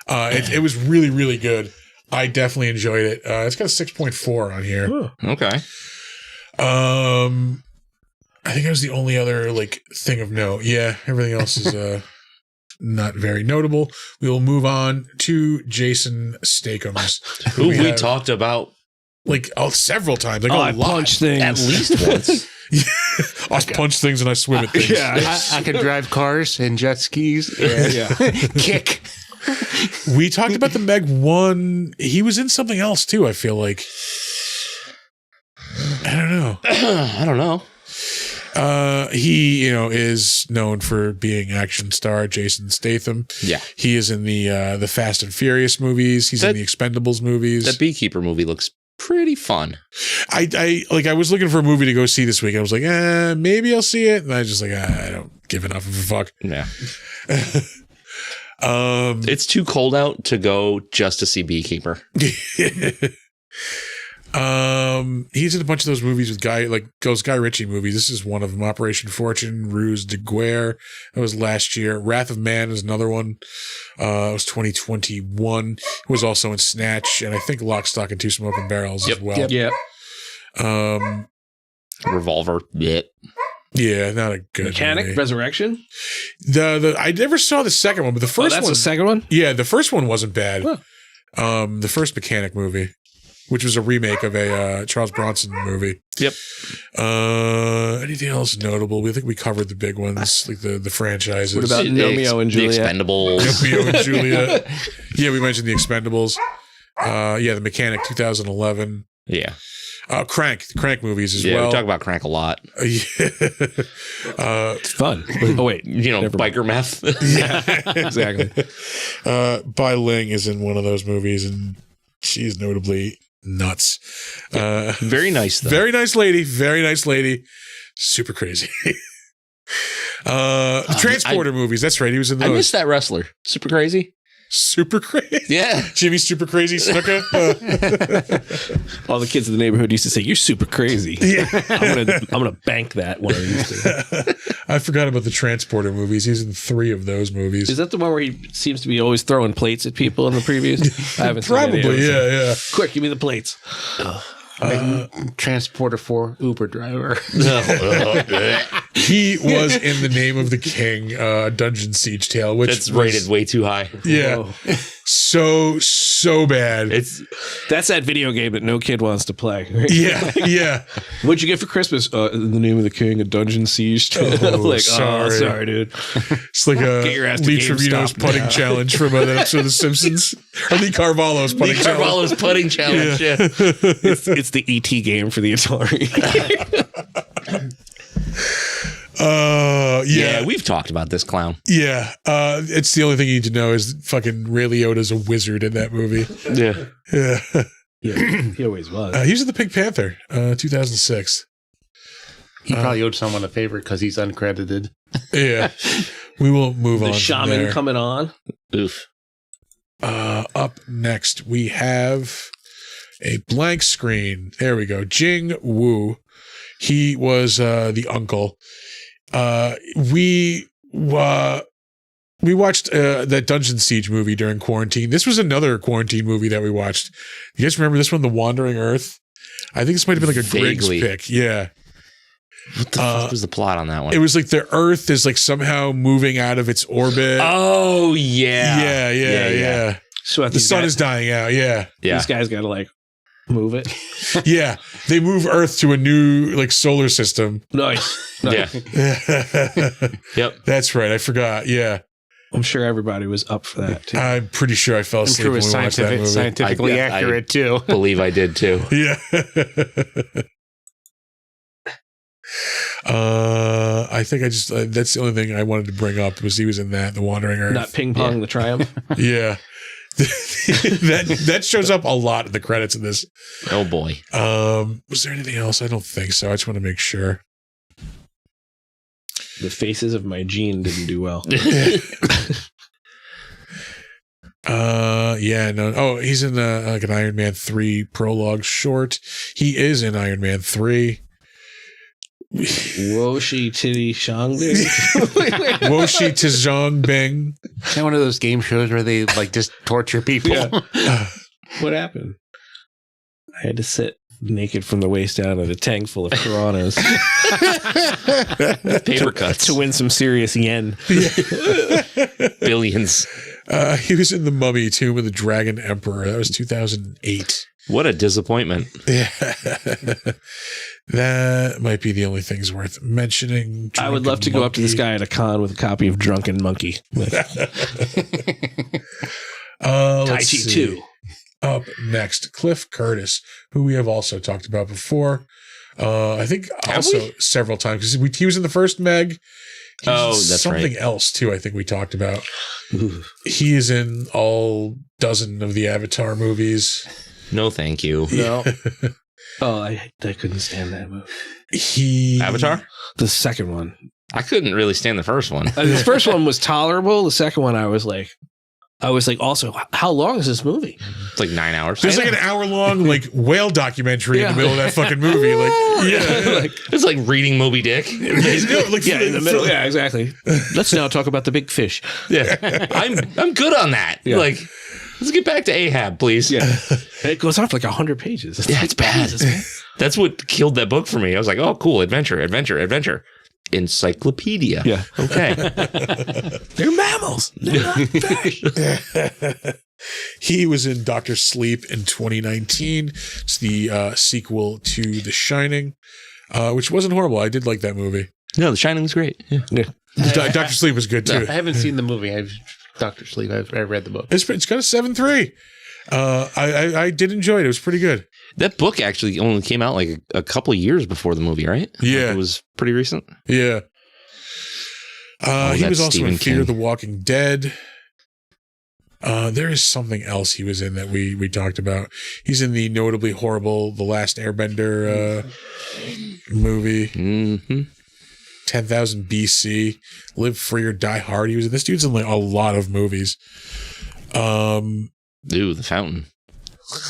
It was really, really good. I definitely enjoyed it. It's got a 6.4 on here. Ooh, okay. I think that was the only other like thing of note. Yeah, everything else is not very notable. We will move on to Jason Statham's, who we talked about like several times. Like I punch things at least once. I punch things and I swim at things. Yeah, I can drive cars and jet skis. And kick. We talked about the Meg 1. He was in something else too, I feel like. I don't know. He, is known for being action star Jason Statham. Yeah. He is in the Fast and Furious movies. He's in the Expendables movies. That Beekeeper movie looks pretty fun. I was looking for a movie to go see this week. I was like, maybe I'll see it. And I just like, I don't give enough of a fuck. Yeah. It's too cold out to go just to see Beekeeper. He's in a bunch of those movies with Guy Ritchie movies. This is one of them. Operation Fortune, Ruse de Guerre. That was last year. Wrath of Man is another one. It was 2021. He was also in Snatch, and I think Lock, Stock, and Two Smoking Barrels as well. Yep. Revolver. Yep. Yeah, not a good Mechanic movie. Resurrection. I never saw the second one, but the first that's one. the second one. Yeah, the first one wasn't bad. Huh. The first Mechanic movie, which was a remake of a Charles Bronson movie. Yep. Anything else notable? I think we covered the big ones, like the franchises. What about Romeo and Juliet? The Expendables. Romeo and Juliet. Yeah, we mentioned the Expendables. The Mechanic 2011. Yeah. Crank movies as well. Yeah, we talk about Crank a lot. It's fun. Oh wait, biker meth. Yeah, exactly. Bai Ling is in one of those movies, and she's notably nuts. Very nice, though. Very nice lady. Very nice lady. Super crazy. Transporter movies. That's right. He was in those. I missed that wrestler. Super crazy. Super crazy. Yeah. Jimmy Super Crazy Snuka. All the kids in the neighborhood used to say, "You're super crazy." Yeah. I'm gonna bank that one of these two. I forgot about the Transporter movies. He's in 3 of those movies. Is that the one where he seems to be always throwing plates at people in the previews? I haven't seen any of Probably, it. yeah. Quick, give me the plates. Transporter for Uber driver. He was in The Name of the King, Dungeon Siege Tale, which It's rated way too high. Yeah. Whoa. So bad. That's that video game that no kid wants to play. Right? Yeah. What'd you get for Christmas? In the Name of the King, a Dungeon Siege. Sorry, dude. It's like Get your a ass to Lee GameStop Trevino's putting challenge from that episode of The Simpsons. Or Lee Carvalho's putting challenge. Carvalho's putting challenge. Yeah. It's the ET game for the Atari. Yeah, we've talked about this clown. Yeah. It's the only thing you need to know is fucking Ray Liotta's a wizard in that movie. Yeah. Yeah, he always was. He was in the Pink Panther, 2006. He probably owed someone a favor because he's uncredited. Yeah. We will move the on. shaman from there. coming on. Oof. Up next, we have a blank screen. There we go. Jing Woo. He was the uncle. We watched that Dungeon Siege movie during quarantine. This was another quarantine movie that we watched. You guys remember this one, The Wandering Earth? I think this might have been like a Vaguely. Griggs pick. Yeah. What the fuck was the plot on that one? It was like the Earth is like somehow moving out of its orbit. Oh, yeah. Yeah. So The sun is dying out. Yeah. Yeah. These guys got to like move it. Yeah. They move Earth to a new like solar system. Nice. Yeah. Yep. That's right. I forgot. Yeah. I'm sure everybody was up for that too. I'm pretty sure I fell I'm asleep sure it when was we watched that movie. scientifically I accurate, too. Believe I did too. Yeah. I think that's the only thing I wanted to bring up was he was in that, The Wandering Earth. Not ping pong the triumph. Yeah. that shows up a lot in the credits of this. Oh boy. Was there anything else? I don't think so. I just want to make sure. The faces of my gene didn't do well. Yeah, no. Oh, he's in like an Iron Man 3 prologue short. He is in Iron Man 3. Woshi titty shang. Woshi Tizhong Bing. Is that one of those game shows where they like just torture people? Yeah. What happened? I had to sit naked from the waist down in a tank full of piranhas. Paper cuts. To win some serious yen. Billions. He was in The Mummy, Tomb of the Dragon Emperor. That was 2008. What a disappointment. Yeah. That might be the only things worth mentioning. I would love to go up to this guy at a con with a copy of Drunken Monkey. Tai Chi 2. Up next, Cliff Curtis, who we have also talked about before. I think also several times because he was in the first Meg. That's something right. else too. I think we talked about. He is in all dozen of the Avatar movies. No, thank you. No. Oh, I couldn't stand that movie. Avatar? The second one. I couldn't really stand the first one. The first one was tolerable. The second one, I was like, also, how long is this movie? It's like 9 hours. There's like an hour-long like whale documentary in the middle of that fucking movie. Like, yeah, It's like reading Moby Dick. in the middle. Yeah, exactly. Let's now talk about the big fish. Yeah, I'm good on that. Yeah. Like, let's get back to Ahab, please. Yeah, it goes on for like 100 pages. Yeah, it's bad. That's what killed that book for me. I was like, oh, cool, adventure. Encyclopedia. Yeah. Okay. They're mammals. They're not fish. He was in Dr. Sleep in 2019. It's the sequel to The Shining, which wasn't horrible. I did like that movie. No, The Shining was great. Yeah. Dr. Sleep was good too. I haven't seen the movie. I've Dr. Sleep. I've read the book. It's got a 7.3. I did enjoy it. It was pretty good. That book actually only came out like a couple of years before the movie, right? Yeah. Like it was pretty recent. Yeah. He was that's also in Stephen Fear King. the Walking Dead. There is something else he was in that we talked about. He's in the notably horrible The Last Airbender movie. Mm-hmm. 10,000 BC. Live Free or Die Hard. This dude's in like a lot of movies. Ooh, The Fountain.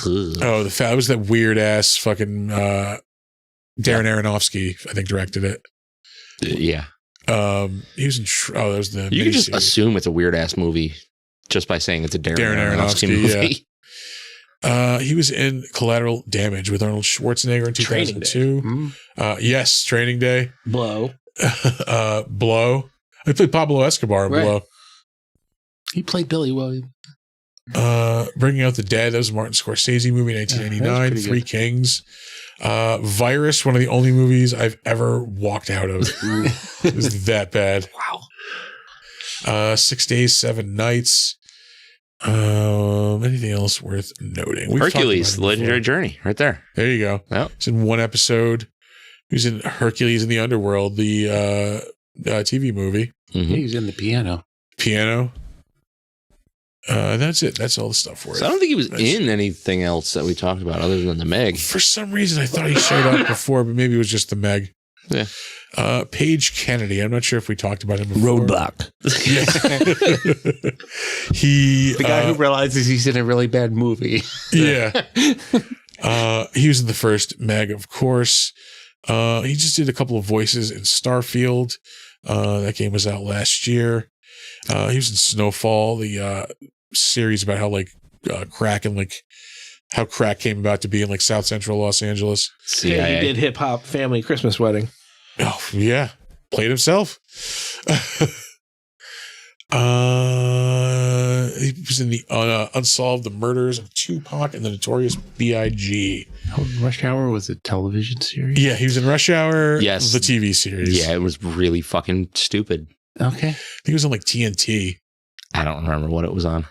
Oh, that was that weird ass fucking Darren Aronofsky, I think, directed it. Yeah. He was in. That was the. You can just miniseries. assume it's a weird ass movie just by saying it's a Darren Aronofsky movie. Yeah. He was in Collateral Damage with Arnold Schwarzenegger in 2002. Yes, Training Day. Blow. Blow. I played Pablo Escobar in Right. Blow. He played Billy Williams. Bringing Out the Dead. That was a Martin Scorsese movie in 1989. pretty Three good. Kings. Virus, one of the only movies I've ever walked out of. It was that bad. Wow. 6 Days, 7 Nights. Anything else worth noting? We've Hercules, talked The about it Legendary before. Journey, right there. There you go. Yep. It's in one episode. He was in Hercules in the Underworld, the TV movie. Mhm. He was in the piano. Piano. That's it. That's all the stuff for it. So I don't think he was in anything else that we talked about other than the Meg. For some reason, I thought he showed up before, but maybe it was just the Meg. Yeah. Paige Kennedy. I'm not sure if we talked about him before. Roadblock. The guy who realizes he's in a really bad movie. Yeah. He was in the first Meg, of course. He just did a couple of voices in Starfield. That game was out last year. He was in Snowfall, the series about how crack and how crack came about to be in South Central Los Angeles. CIA. Yeah, he did Hip Hop Family Christmas Wedding. Oh yeah, played himself. He was in the Unsolved: The Murders of Tupac and the Notorious B.I.G. Rush Hour was a television series? Yeah, he was in Rush Hour. Yes. The TV series. Yeah, it was really fucking stupid. Okay. I think he was on TNT. I don't remember what it was on.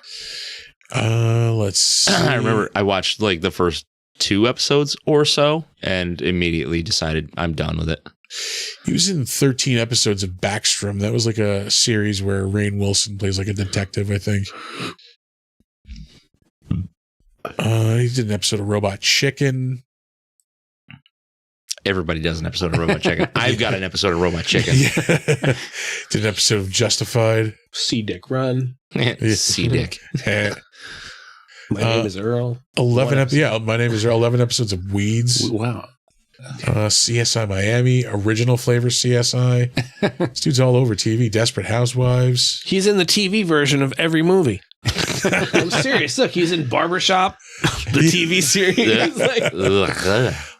Let's see. I remember I watched the first 2 episodes or so and immediately decided I'm done with it. He was in 13 episodes of Backstrom. That was a series where Rainn Wilson plays a detective, I think. He did an episode of Robot Chicken. Everybody does an episode of Robot Chicken. I've got an episode of Robot Chicken. Yeah. Did an episode of Justified. See Dick Run. C-Dick. My name is Earl. 11 My name is Earl. 11 episodes of Weeds. Wow. CSI Miami, original flavor CSI. This dude's all over TV. Desperate Housewives. He's in the TV version of every movie. I'm serious. Look, he's in Barbershop, the TV series.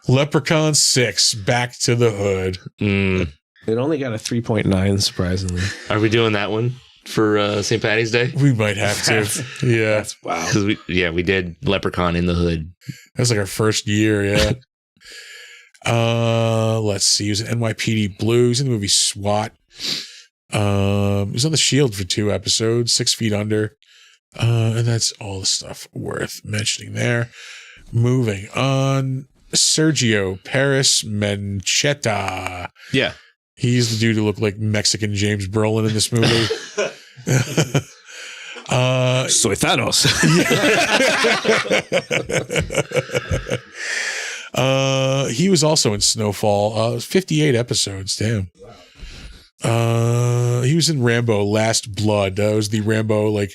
Leprechaun 6, Back to the Hood. It only got a 3.9, surprisingly. Are we doing that one for St. Patty's Day? We might have to. Yeah. Wow. Because we did Leprechaun in the Hood. That was our first year, yeah. Let's see. He was in NYPD Blue. He was in the movie SWAT. He was on The Shield for 2 episodes, 6 Feet Under. And that's all the stuff worth mentioning there. Moving on. Sergio Paris Mencheta. Yeah. He's the dude who looked like Mexican James Brolin in this movie. Soy Thanos. He was also in Snowfall. 58 episodes. Damn. He was in Rambo: Last Blood. That was the Rambo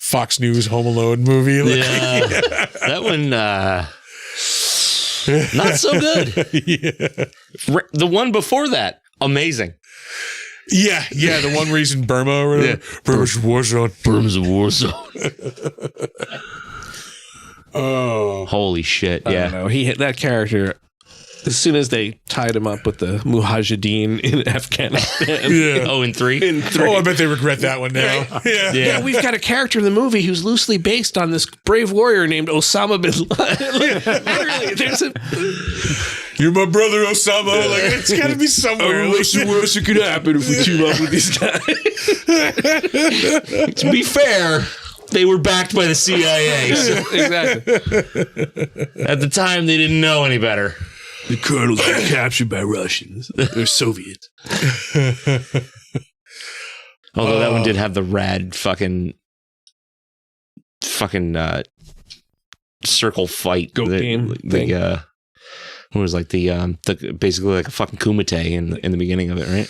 Fox News Home Alone movie. Yeah. That one not so good. Yeah. The one before that, amazing. Yeah, the one where he's in Burma or whatever. Yeah. Burma's a war zone. Burma's a war zone. Oh. Holy shit, I yeah. don't know. He hit that character as soon as they tied him up with the Mujahideen in Afghanistan. Yeah. Oh, in 3? In 3. Oh, I bet they regret that one now. Yeah. Yeah, we've got a character in the movie who's loosely based on this brave warrior named Osama bin Laden. Literally, there's a... You're my brother, Osama. It's got to be somewhere. What's the worst that could happen if we team up with these guys? To be fair, they were backed by the CIA. So Exactly. at the time, they didn't know any better. The colonels were captured by Russians. They're Soviets. Although that one did have the rad fucking circle fight. Goat game thing. What was the basically like a fucking kumite in the beginning of it, right?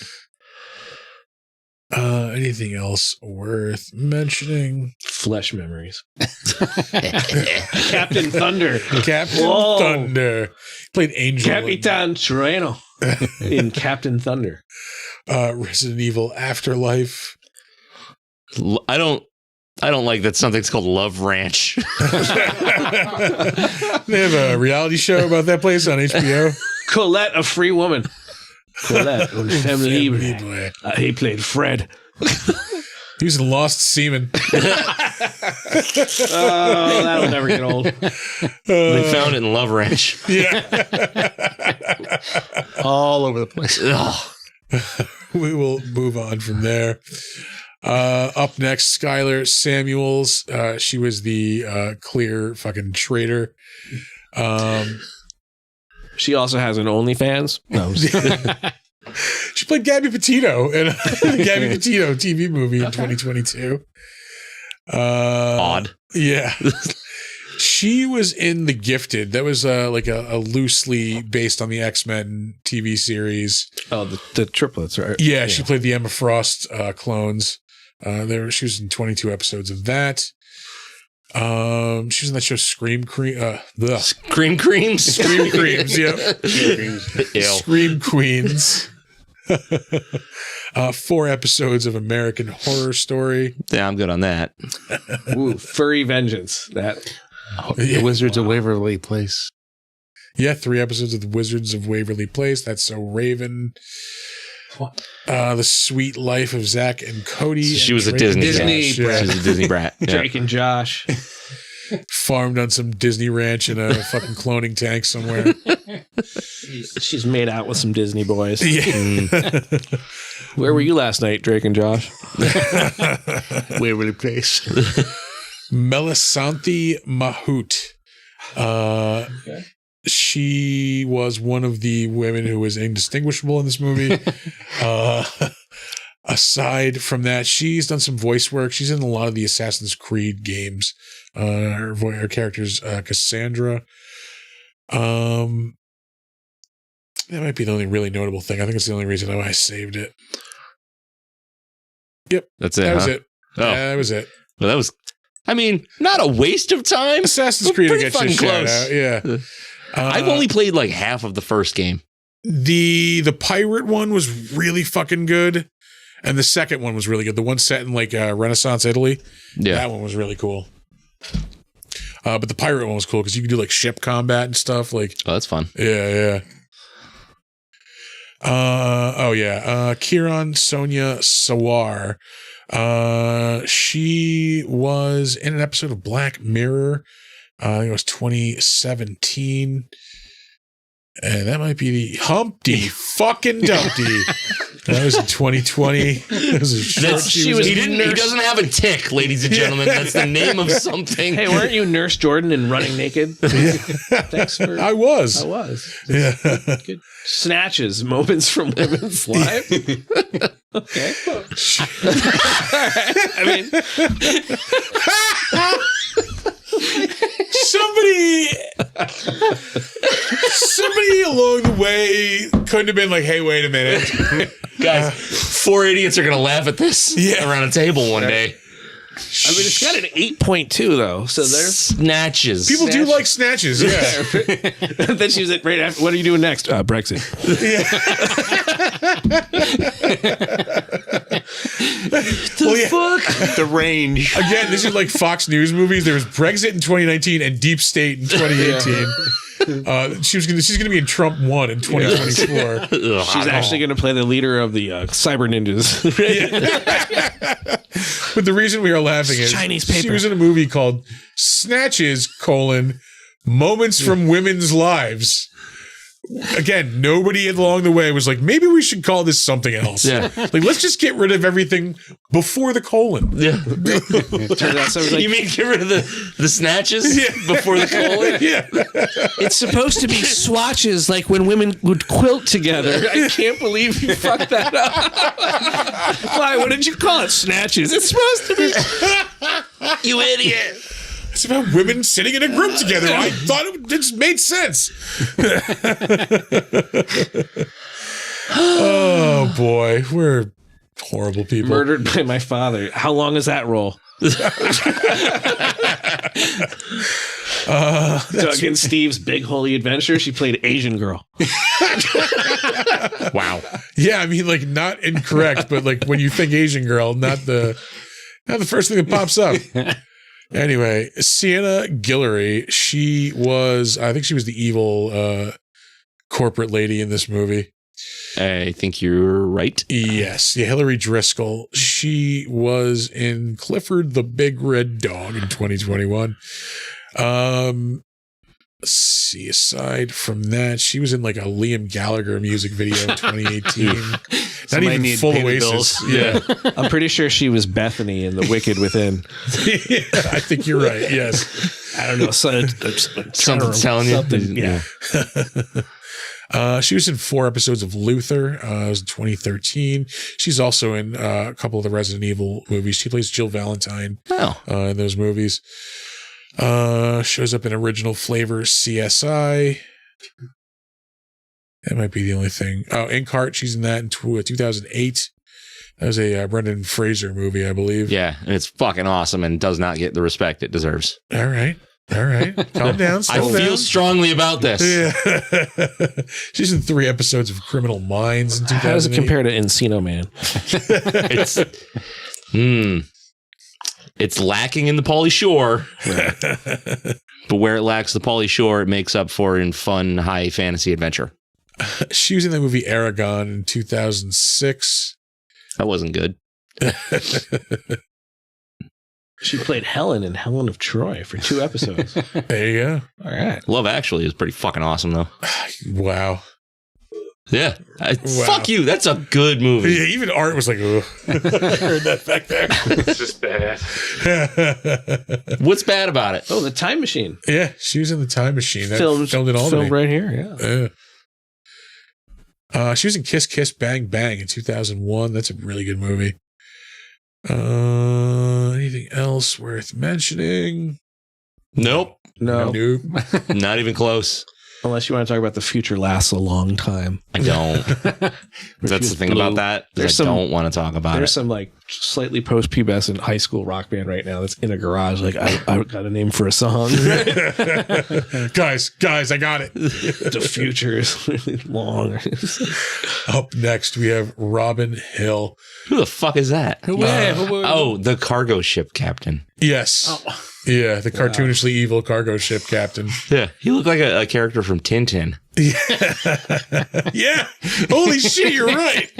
Anything else worth mentioning? Flesh memories. Captain Thunder. Captain Whoa. Thunder. Played Angel. Capitan Trueno in Captain Thunder. Resident Evil Afterlife. I don't like that something's called Love Ranch. They have a reality show about that place on HBO. Colette, a free woman. Colette, on Family Boy. He played Fred. He was in Lost Seaman. Oh, that'll never get old. They found it in Love Ranch. Yeah. All over the place. We will move on from there. Up next, Skylar Samuels. She was the clear fucking traitor. She also has an OnlyFans. No. She played Gabby Petito in the Gabby Petito TV movie in 2022. Odd. Yeah. She was in The Gifted. That was like a loosely based on the X-Men TV series. Oh, the triplets, right? Yeah, she played the Emma Frost clones. She was in 22 episodes of that. She was in that show Scream Cream. Scream Creams? Scream Creams, yep. Scream Queens. 4 episodes of American Horror Story. Yeah, I'm good on that. Ooh, Furry Vengeance. That. The Wizards of Waverly Place. Yeah, 3 episodes of The Wizards of Waverly Place. That's So Raven. The Sweet Life of Zach and Cody. She was a Drake Disney and Josh. She was a Disney brat. Yeah. Drake and Josh. Farmed on some Disney ranch in a fucking cloning tank somewhere. She's made out with some Disney boys. Yeah. Where were you last night, Drake and Josh? Waverly Place. Melisanthe Mahout. She was one of the women who was indistinguishable in this movie. Aside from that, she's done some voice work. She's in a lot of the Assassin's Creed games. Her character's Cassandra. That might be the only really notable thing. I think it's the only reason why I saved it. Yep. That's it. That was huh? it. Oh. Yeah, that was it. Well, that was, I mean, not a waste of time. Assassin's but Creed will pretty get you a fucking shout close. out. Yeah. I've only played like half of the first game. The pirate one was really fucking good. And the second one was really good. The one set in like Renaissance Italy. Yeah. That one was really cool. But the pirate one was cool because you could do like ship combat and stuff. Like, Oh, that's fun. yeah. Kiran Sonia Sawar. She was in an episode of Black Mirror. I think it was 2017. And that might be the Humpty fucking Dumpty. That was in 2020. That was a short He doesn't have a tick, ladies and gentlemen. That's the name of something. Hey, weren't you Nurse Jordan in Running Naked? Thanks for. I was. Yeah. Good snatches, moments from women's life. Okay. I mean, somebody along the way couldn't have been like, hey, wait a minute. Guys, 4 idiots are going to laugh at this around a table one day. I mean, it's got an 8.2 though, so there's Snatches. People do like snatches, yeah. Then she was at right after. What are you doing next? Brexit. Fuck? The range. Again, this is like Fox News movies. There was Brexit in 2019 and Deep State in 2018. She's gonna be in Trump 1 in 2024. She's actually going to play the leader of the cyber ninjas. But the reason we are laughing is Chinese paper. She was in a movie called Snatches: Moments from Women's Lives. Again, nobody along the way was like, maybe we should call this something else. Yeah. Like, let's just get rid of everything before the colon. Yeah. Turns out someone's like, You mean get rid of the snatches before the colon? Yeah. it's supposed to be swatches like when women would quilt together. I can't believe you fucked that up. Why? What did you call it? Snatches. It's supposed to be. You idiot. It's about women sitting in a group together. I thought it just made sense. Oh, boy. We're horrible people. Murdered by my father. How long is that role? Doug and Steve's Big Holy Adventure. She played Asian girl. Wow. Yeah, I mean, like, not incorrect, but like when you think Asian girl, not the first thing that pops up. Anyway, Sienna Guillory, I think she was the evil corporate lady in this movie. I think you're right. Yes, yeah, Hillary Driscoll. She was in Clifford the Big Red Dog in 2021. Let's see, aside from that, she was in like a Liam Gallagher music video in 2018. Not even full Oasis. Yeah. I'm pretty sure she was Bethany in The Wicked Within. Yeah, I think you're right. Yes. I don't know. Something's telling you. Yeah. She was in 4 episodes of Luther. It was in 2013. She's also in a couple of the Resident Evil movies. She plays Jill Valentine in those movies. Shows up in Original Flavor CSI. That might be the only thing. Oh, Inkheart. She's in that in 2008. That was a Brendan Fraser movie, I believe. Yeah, and it's fucking awesome and does not get the respect it deserves. All right. Calm down. I feel strongly about this. Yeah. She's in 3 episodes of Criminal Minds in 2008. How does it compare to Encino Man? It's lacking in the Pauly Shore. But where it lacks the Pauly Shore, it makes up for in fun, high fantasy adventure. She was in the movie Aragon in 2006. That wasn't good. She played Helen in Helen of Troy for 2 episodes. There you go. All right. Love Actually is pretty fucking awesome, though. Wow. Yeah. Fuck you. That's a good movie. Yeah, even Art was like, oh. I heard that back there. It's just bad. What's bad about it? Oh, The Time Machine. Yeah, she was in The Time Machine. That Filmed in Albany. Filmed right here, yeah. She was in Kiss Kiss Bang Bang in 2001. That's a really good movie. Anything else worth mentioning? Nope. No. Nope. Not even close. Unless you want to talk about The Future Lasts a Long Time. I don't. That's the thing about that. I don't want to talk about There's it. some like slightly post-pubescent high school rock band right now that's in a garage. Like, I got a name for a song. guys, I got it. The future is really long. Up next, we have Robin Hill. Who the fuck is that? Oh, The cargo ship captain. Yes. Oh. Yeah, the cartoonishly evil cargo ship captain. Yeah. He looked like a character from Tintin. Yeah. Holy shit, you're right.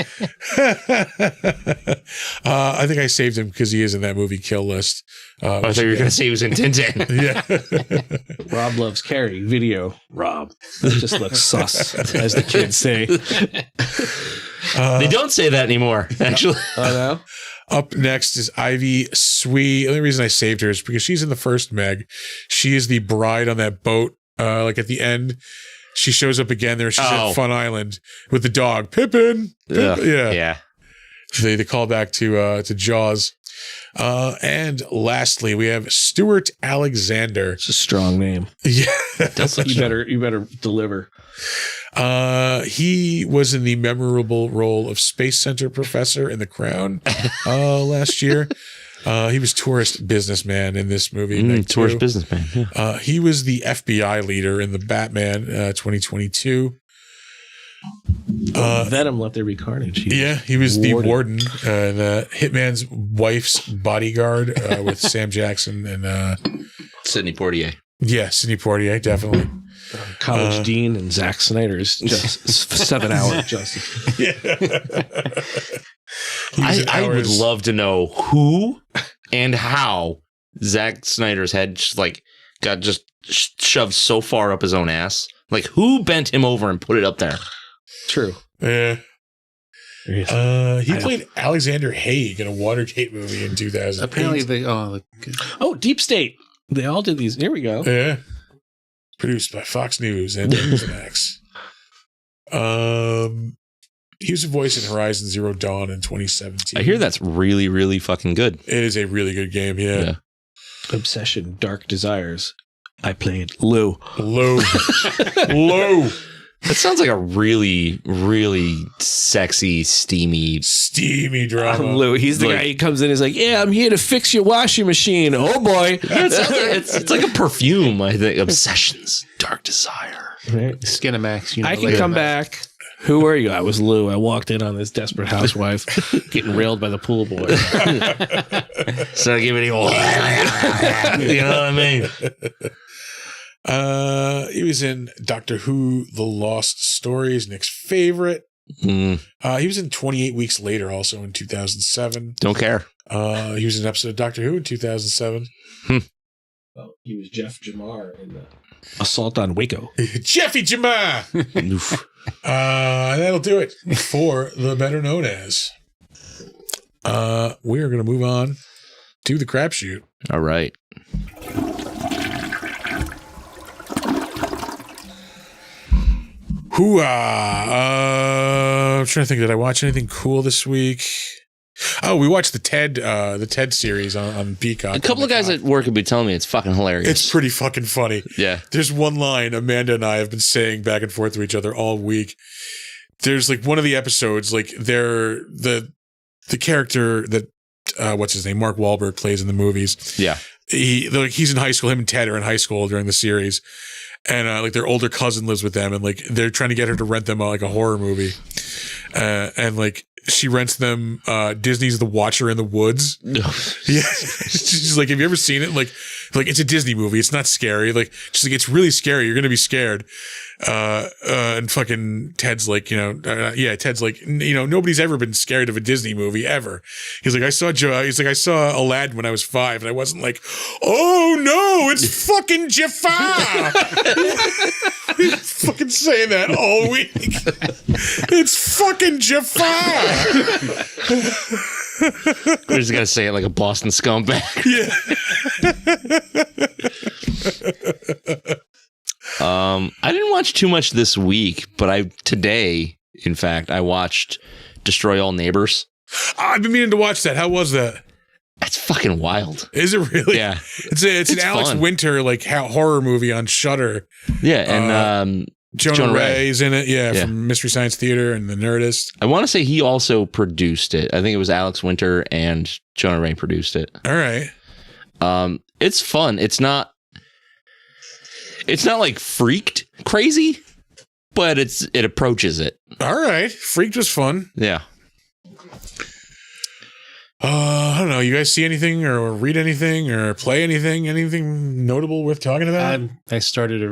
I think I saved him because he is in that movie Kill List. I thought you were going to say he was in Tintin. Yeah. Rob loves Carrie. Video. Rob. That just looks sus, as the kids say. They don't say that anymore, actually. Oh, no? Up next is Ivy Swee. The only reason I saved her is because she's in the first Meg. She is the bride on that boat. Like at the end, she shows up again there. She's at Fun Island with the dog. Pippin. Yeah. They call back to Jaws. And lastly, we have Stuart Alexander. It's a strong name. Yeah. You better deliver. He was in the memorable role of Space Center Professor in The Crown last year. He was tourist businessman in this movie. Tourist businessman. Yeah. He was the FBI leader in the Batman 2022. Venom, Let There Be Carnage. He was the warden, the Hitman's wife's bodyguard with Sam Jackson and Sidney Poitier. Yeah, Sidney Poitier, definitely. College Dean and Zack Snyder's just 7 hour justice. Yeah. I would love to know who and how Zack Snyder's head got shoved so far up his own ass. Like, who bent him over and put it up there? True. Yeah. He played Alexander Haig in a Watergate movie in 2008. Apparently Deep State. They all did these. Here we go. Yeah. Produced by Fox News and Newsmax. He was a voice in Horizon Zero Dawn in 2017. I hear that's really, really fucking good. It is a really good game, yeah. Obsession, Dark Desires. I played Lou. Lou. That sounds like a really, really sexy, steamy drama. Lou. He's the guy who comes in. He's like, "Yeah, I'm here to fix your washing machine." Oh boy, it's like a perfume. I think Obsessions, Dark Desire, Skinamax. I can come back. Who are you? I was Lou. I walked in on this desperate housewife getting railed by the pool boy. So give me the you know what I mean? He was in Doctor Who: The Lost Stories, Nick's favorite. He was in 28 Weeks Later, also in 2007. Don't care. He was in an episode of Doctor Who in 2007. Well, he was Jeff Jamar in the Assault on Waco. Jeffy Jamar. That'll do it for the Better Known As. We are going to move on to the crapshoot. All right. I'm trying to think. Did I watch anything cool this week? Oh, we watched the TED series on Peacock. A couple of guys at work have been telling me it's fucking hilarious. It's pretty fucking funny. Yeah. There's one line Amanda and I have been saying back and forth to each other all week. There's like one of the episodes, like they're the character that what's his name, Mark Wahlberg plays in the movies. Yeah. He's in high school. Him and Ted are in high school during the series, and like their older cousin lives with them, and like they're trying to get her to rent them like a horror movie, and like she rents them Disney's The Watcher in the Woods. Yeah, she's like, have you ever seen it? Like it's a Disney movie. It's not scary. Like she's like, it's really scary. You're gonna be scared. And fucking Ted's like, Ted's like, nobody's ever been scared of a Disney movie ever. He's like, I saw Aladdin when I was 5, and I wasn't like, oh no, it's fucking Jafar. He's fucking saying that all week. It's fucking Jafar. We're just gonna say it like a Boston scumbag. Yeah. I didn't watch too much this week, but today, in fact, I watched Destroy All Neighbors. I've been meaning to watch that. How was that? That's fucking wild. Is it really? Yeah. It's an Alex fun. Winter like horror movie on Shudder. Yeah, and Jonah Ray's in it. Yeah, Yeah. from Mystery Science Theater and The Nerdist. I want to say he also produced it. I think it was Alex Winter and Jonah Ray produced it. All right. It's fun. It's not like freaked crazy, but it approaches it. All right. Freaked was fun. Yeah. I don't know. You guys see anything or read anything or play anything? Anything notable worth talking about? I started.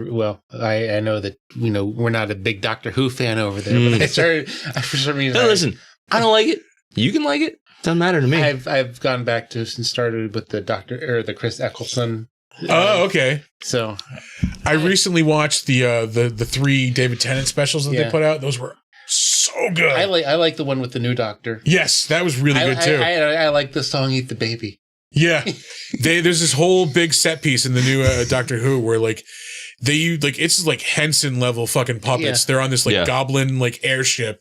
I know that we're not a big Doctor Who fan over there, but I started for some reason. Hey, listen, I don't like it. You can like it. Doesn't matter to me. I've gone back to and started with the Chris Eccleston. Oh, okay. So I recently watched the 3 David Tennant specials that they put out. Those were so good. I like the one with the new Doctor. Yes, that was really good too. I like the song "Eat the Baby." Yeah, there's this whole big set piece in the new Doctor Who where like it's like Henson level fucking puppets. Yeah. They're on this like goblin like airship,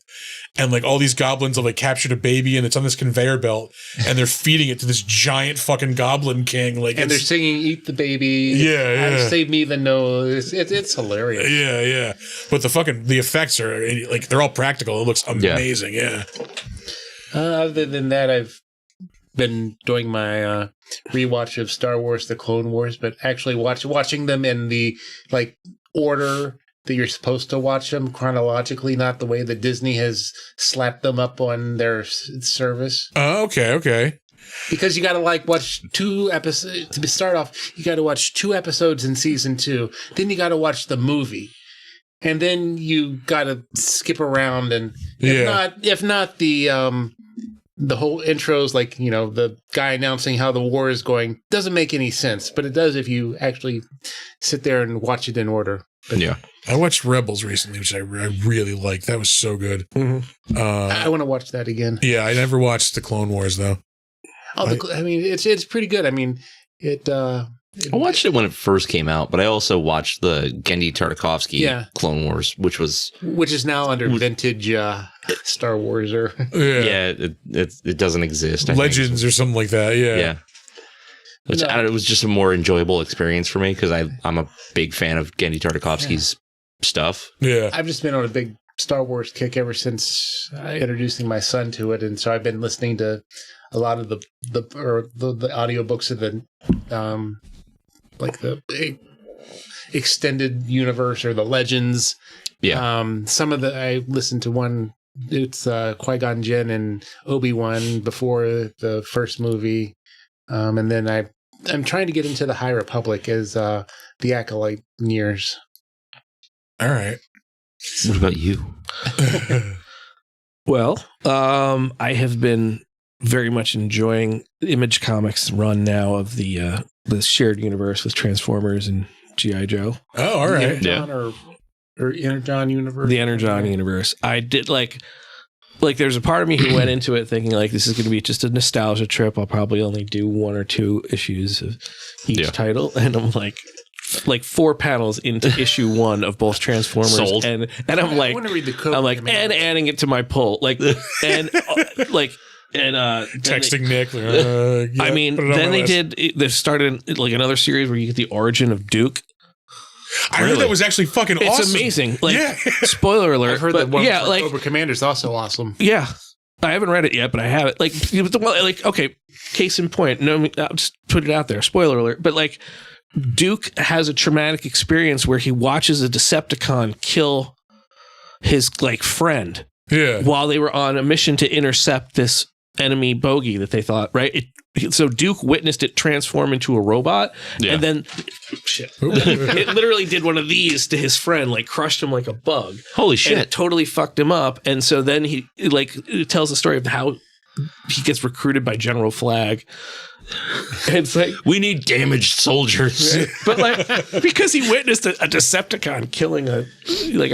and like all these goblins have like captured a baby, and it's on this conveyor belt, and they're feeding it to this giant fucking goblin king. Like, and they're singing "Eat the Baby." Yeah. Save me the nose. It's hilarious. Yeah. But the effects are like they're all practical. It looks amazing. Yeah. Other than that, I've been doing my rewatch of Star Wars: The Clone Wars, but actually watching them in the like order that you're supposed to watch them chronologically, not the way that Disney has slapped them up on their service. Oh, okay. Because you got to watch 2 episodes to start off. You got to watch 2 episodes in season 2. Then you got to watch the movie, and then you got to skip around. And if not the whole intros, like the guy announcing how the war is going, doesn't make any sense. But it does if you actually sit there and watch it in order. But I watched Rebels recently, which I really liked. That was so good. Mm-hmm. I want to watch that again. Yeah, I never watched the Clone Wars though. It's pretty good. I mean, I watched it when it first came out, but I also watched the Genndy Tartakovsky Clone Wars, which is now under vintage Star Wars or it doesn't exist. Legends or something like that. Yeah. It was just a more enjoyable experience for me because I'm a big fan of Genndy Tartakovsky's stuff. Yeah, I've just been on a big Star Wars kick ever since introducing my son to it, and so I've been listening to a lot of the audiobooks of the extended universe or the Legends. Yeah. I listened to one. It's Qui-Gon Jinn and Obi-Wan before the first movie. And then I'm trying to get into the High Republic as the Acolyte nears. All right. What about you? Well, I have been very much enjoying Image Comics' run now of the shared universe with Transformers and G.I. Joe. Oh, all right. Or Energon universe. The Energon universe. I did like there's a part of me who went into it thinking like this is going to be just a nostalgia trip. I'll probably only do 1 or 2 issues of each title, and I'm like like 4 panels into issue 1 of both Transformers. Sold. And I'm like, I want to read the code. I'm like, and adding it to my pull. Like, and Texting Nick. I mean, then they started like another series where you get the origin of Duke. I heard that was actually fucking awesome. It's amazing. Like, Yeah. spoiler alert. I've heard that one. Yeah, for like Cobra Commander is also awesome. Yeah, I haven't read it yet, but I have it. Like okay, case in point. No, I'll just put it out there. Spoiler alert. But like, Duke has a traumatic experience where he watches a Decepticon kill his like friend. Yeah. While they were on a mission to intercept this enemy bogey that they thought, right? So Duke witnessed it transform into a robot, and then it literally did one of these to his friend, like crushed him like a bug. Holy shit. And it totally fucked him up. And so then it tells the story of how he gets recruited by General Flag. And it's like, we need damaged soldiers. right? But like, because he witnessed a Decepticon killing a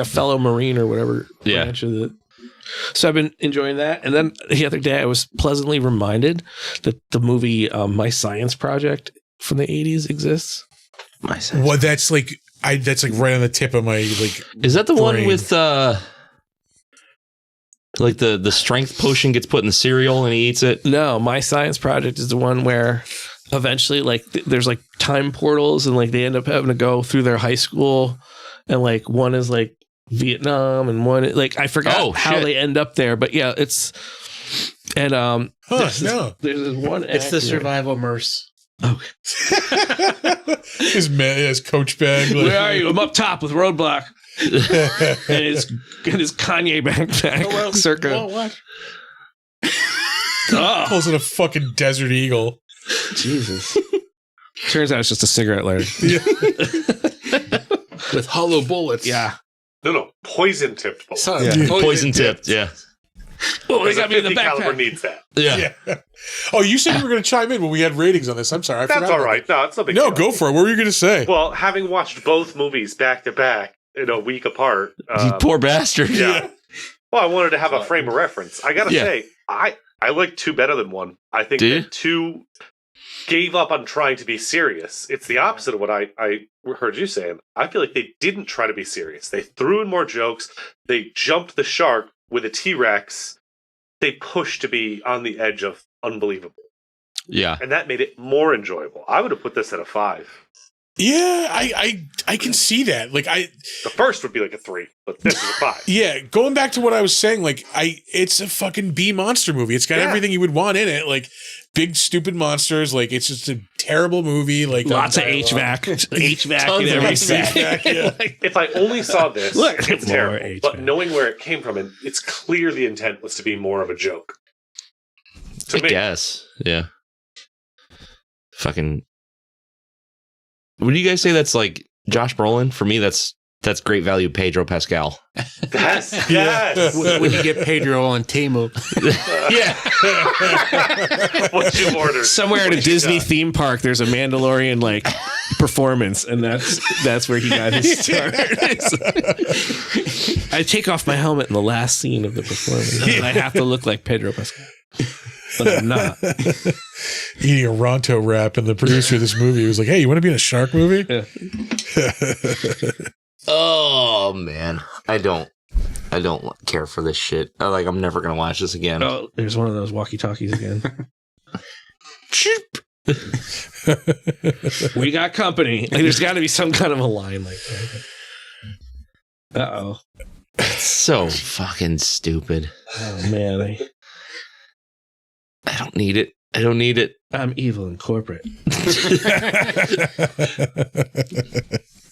fellow Marine or whatever. Branch of the. So I've been enjoying that. And then the other day I was pleasantly reminded that the movie My Science Project from the 80s exists. Well, that's like right on the tip of my like. Is that the brain. one with like the strength potion gets put in the cereal and he eats it? No, My Science Project is the one where eventually like there's like time portals and like they end up having to go through their high school, and like one is like Vietnam and one like I forgot how they end up there, but yeah, it's and there's one. It's the survival merce. Oh, his coach bag. Like, where are you? I'm up top with Roadblock and his Kanye backpack. Circa. What? Pulls in a fucking Desert Eagle. Jesus. Turns out it's just a cigarette lighter. With hollow bullets. Yeah. No, poison tipped bullets. Poison tipped. Yeah. Well, they got me in the 50 caliber backpack. needs that. Yeah. Oh, you said you were going to chime in when we had ratings on this. I'm sorry. I That's forgot all about right. No, it's no big that. No, deal. go for it. What were you going to say? Well, having watched both movies back to back in a week apart. You poor bastard. Yeah. Well, I wanted to have a frame of reference. I gotta say, I like 2 better than 1. I think that 2 gave up on trying to be serious. It's the opposite of what I heard you saying. I feel like they didn't try to be serious. They threw in more jokes. They jumped the shark with a T-Rex. They pushed to be on the edge of unbelievable. Yeah. And that made it more enjoyable. I would have put this at a 5. Yeah, I can see that. Like the first would be like a 3, but this is a 5. Yeah, going back to what I was saying, like it's a fucking B monster movie. It's got everything you would want in it, like big stupid monsters. Like it's just a terrible movie. Like lots of HVAC Tons in of every HVAC, scene. yeah. If I only saw this, it's more terrible. HVAC. But knowing where it came from, and it's clear the intent was to be more of a joke. I guess. Yeah. Fucking. Would you guys say that's like Josh Brolin? For me, that's great value Pedro Pascal. Yes. When you get Pedro on Temu. What you ordered? Somewhere at a Disney theme park, there's a Mandalorian like performance, and that's where he got his start. I take off my helmet in the last scene of the performance, and I have to look like Pedro Pascal. But I'm not. Eating a Ronto wrap, and the producer of this movie was like, "Hey, you want to be in a shark movie?" Yeah. Oh man, I don't care for this shit. I'm never gonna watch this again. Oh, there's one of those walkie-talkies again. We got company. Like, there's got to be some kind of a line like that. Uh-oh. It's so fucking stupid. Oh man, I don't need it. I don't need it. I'm evil and corporate.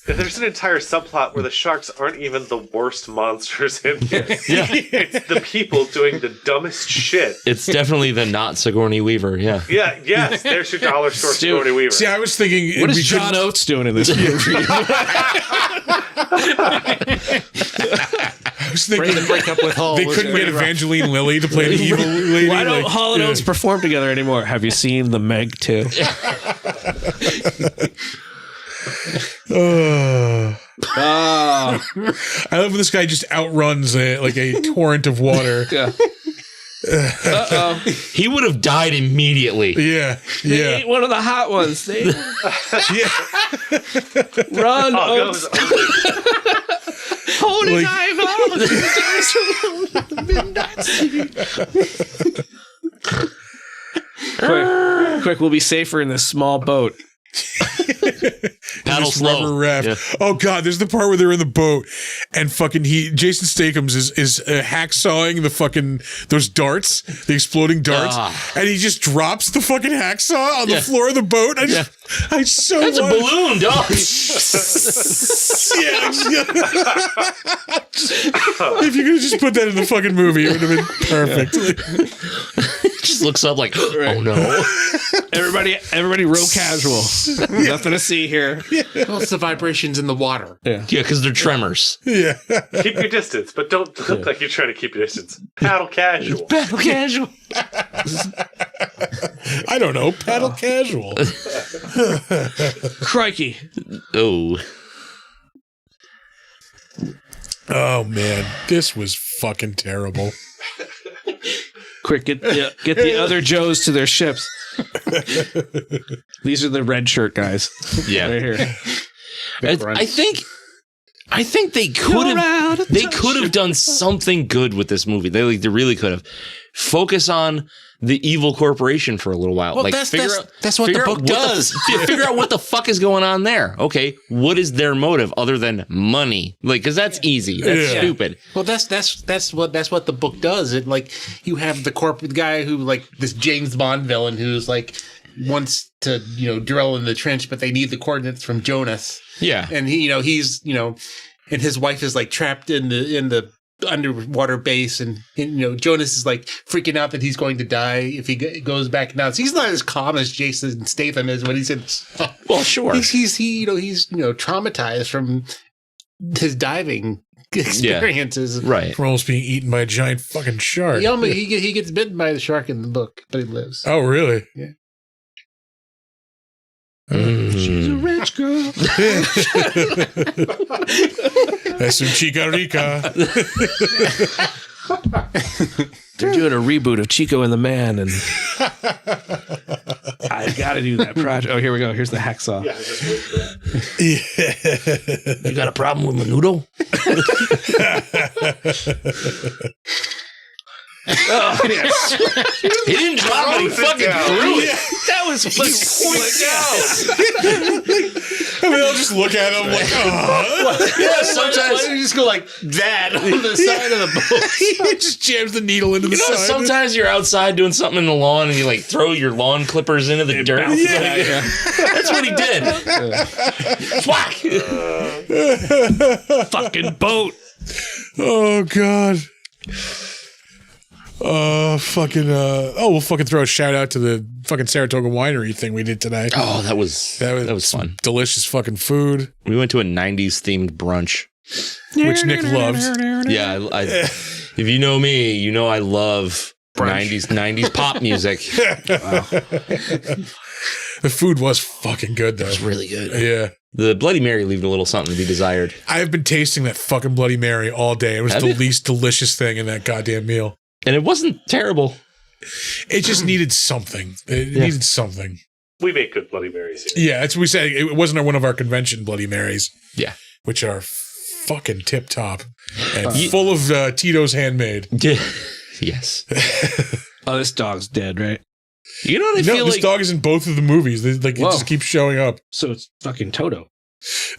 There's an entire subplot where the sharks aren't even the worst monsters in this. Yeah. It's the people doing the dumbest shit. It's definitely the not Sigourney Weaver. Yeah. Yeah, yes, there's your dollar store Sigourney Weaver. See, I was thinking, What is John Oates doing in this movie? I was thinking The breakup with Hall. they was couldn't pretty get rough. Evangeline Lilly to play the evil lady. Why don't like, Hall and Oates perform together anymore? Have you seen the Meg 2? I love when this guy just outruns a torrent of water. Yeah. Uh-oh. He would have died immediately. Yeah. They Yeah. ate one of the hot ones. They Yeah. run. Oh, Oaks. no, Hold his eyeball. Quick, we'll be safer in this small boat. Paddle This slow. rubber raft. Yeah. Oh god, there's the part where they're in the boat and fucking Jason Statham is hacksawing the fucking those darts, the exploding darts, and he just drops the fucking hacksaw on the floor of the boat. I so That's a wanted- balloon, dog. If you could have just put that in the fucking movie, it would have been perfect. Just looks up like, oh no. Everybody row casual. Nothing to see here. Well, it's the vibrations in the water. Yeah, because they're tremors. Yeah. keep your distance, but don't look like you're trying to keep your distance. Paddle casual. Paddle casual. I don't know. Paddle casual. Crikey. Oh. Oh man, this was fucking terrible. Quick, get the other Joes to their ships. These are the red shirt guys. Yeah. Right here. I think they could have done something good with this movie. They really could have. Focus on the evil corporation for a little while. Well, like that's what figure the out book does. Figure out what the fuck is going on there. Okay, what is their motive other than money? Like, because that's easy. That's stupid. Well, that's what the book does. It like you have the corporate guy who like this James Bond villain who's like wants to drill in the trench, but they need the coordinates from Jonas. Yeah, and he's and his wife is like trapped in the underwater base, and Jonas is like freaking out that he's going to die if he goes back down. So he's not as calm as Jason Statham is when he's in. Well, sure. He's traumatized from his diving experiences. Right. From almost being eaten by a giant fucking shark. He gets bitten by the shark in the book, but he lives. Oh, really? Yeah. She's a rich girl. That's some chica rica. They're doing a reboot of Chico and the Man, and I got to do that project. Oh, here we go. Here's the hacksaw. You got a problem with Menudo? Oh, yes. He didn't drop it. He fucking threw it. That was And they all just look at him like, oh. Yeah, Why sometimes. don't you just go like that on the side of the boat? He just jams the needle into the side. Sometimes you're outside doing something in the lawn and you like throw your lawn clippers into the dirt. Yeah. That's what he did. Whack. fucking boat. Oh, God. We'll fucking throw a shout out to the fucking Saratoga winery thing we did today. Oh, that was fun. Delicious fucking food, We went to a 90s themed brunch. which Nick loves. Yeah, if you know me, you know I love 90s pop music. The food was fucking good, though. It was really good. Yeah. The Bloody Mary leaved a little something to be desired. I've been tasting that fucking Bloody Mary all day. It was Have the you? least delicious thing in that goddamn meal. And it wasn't terrible. It just needed something. It needed something. We make good Bloody Marys here. Yeah, that's what we said. It wasn't one of our convention Bloody Marys. Yeah. Which are fucking tip top and full of Tito's handmade. Yes. Oh, this dog's dead, right? You know what I No, feel this like? dog is in both of the movies. It just keeps showing up. So it's fucking Toto.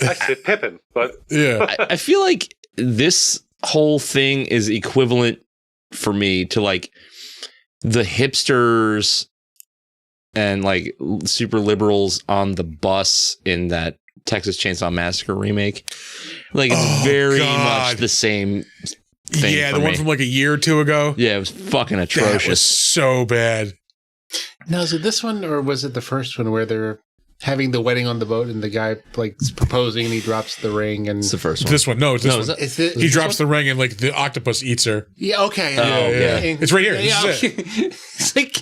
I said Pippin, but Yeah. I feel like this whole thing is equivalent for me to like the hipsters and like super liberals on the bus in that Texas Chainsaw Massacre remake. Like it's very much the same thing. Yeah, for the one me. from like a year or two ago. Yeah, it was fucking That was atrocious. so bad. Now, is it this one or was it the first one where they're having the wedding on the boat and the guy like is proposing and he drops the ring and It's the first one. This one. No, it's this No, one. is that- is it, He drops the ring and like the octopus eats her. Yeah, okay. Yeah. It's right here. Yeah, This is okay. It's like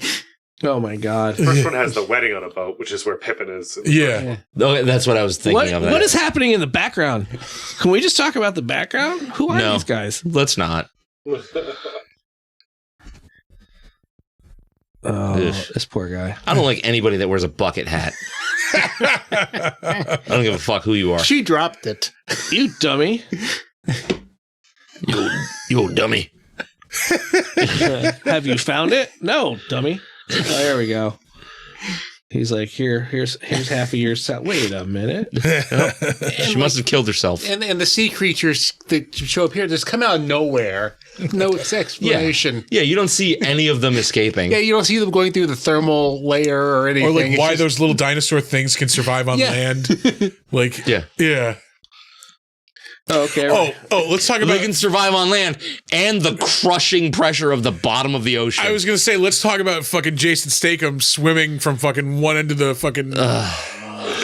Oh my god. first one has the wedding on a boat, which is where Pippin is. Yeah. Oh, that's what I was thinking of. That. What is happening in the background? Can we just talk about the background? Who are No. these guys? Let's not. Oh, Ugh. this poor guy. I don't like anybody that wears a bucket hat. I don't give a fuck who you are. She dropped it. You dummy. You old dummy. Have you found it? No, dummy. Oh, there we go. He's like, here's half a year's salary. Wait a minute. She must have killed herself. And the sea creatures that show up here just come out of nowhere. No explanation. Yeah, you don't see any of them escaping. Yeah, you don't see them going through the thermal layer or anything. Or like It's why just- those little dinosaur things can survive on Yeah. land. Like, Yeah. yeah. Okay. Oh, let's talk They about. can survive on land and the crushing pressure of the bottom of the ocean. I was gonna say, let's talk about fucking Jason Statham swimming from fucking one end of the fucking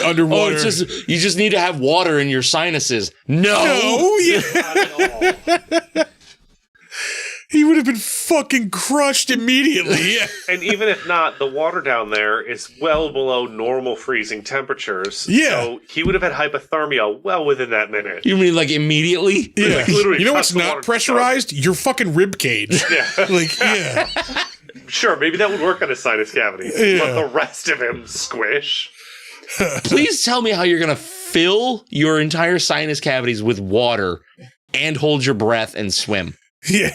underwater. it's just you just need to have water in your sinuses. No. yeah. He would have been fucking crushed immediately. Yeah. And even if not, the water down there is well below normal freezing temperatures. Yeah. So he would have had hypothermia well within that minute. You mean like immediately? Yeah. Like, literally You know cut what's the not water pressurized? Your fucking rib cage. Yeah. Like, yeah. Sure, maybe that would work on his sinus cavity. Yeah. But the rest of him, squish. Please tell me how you're gonna fill your entire sinus cavities with water and hold your breath and swim. Yeah.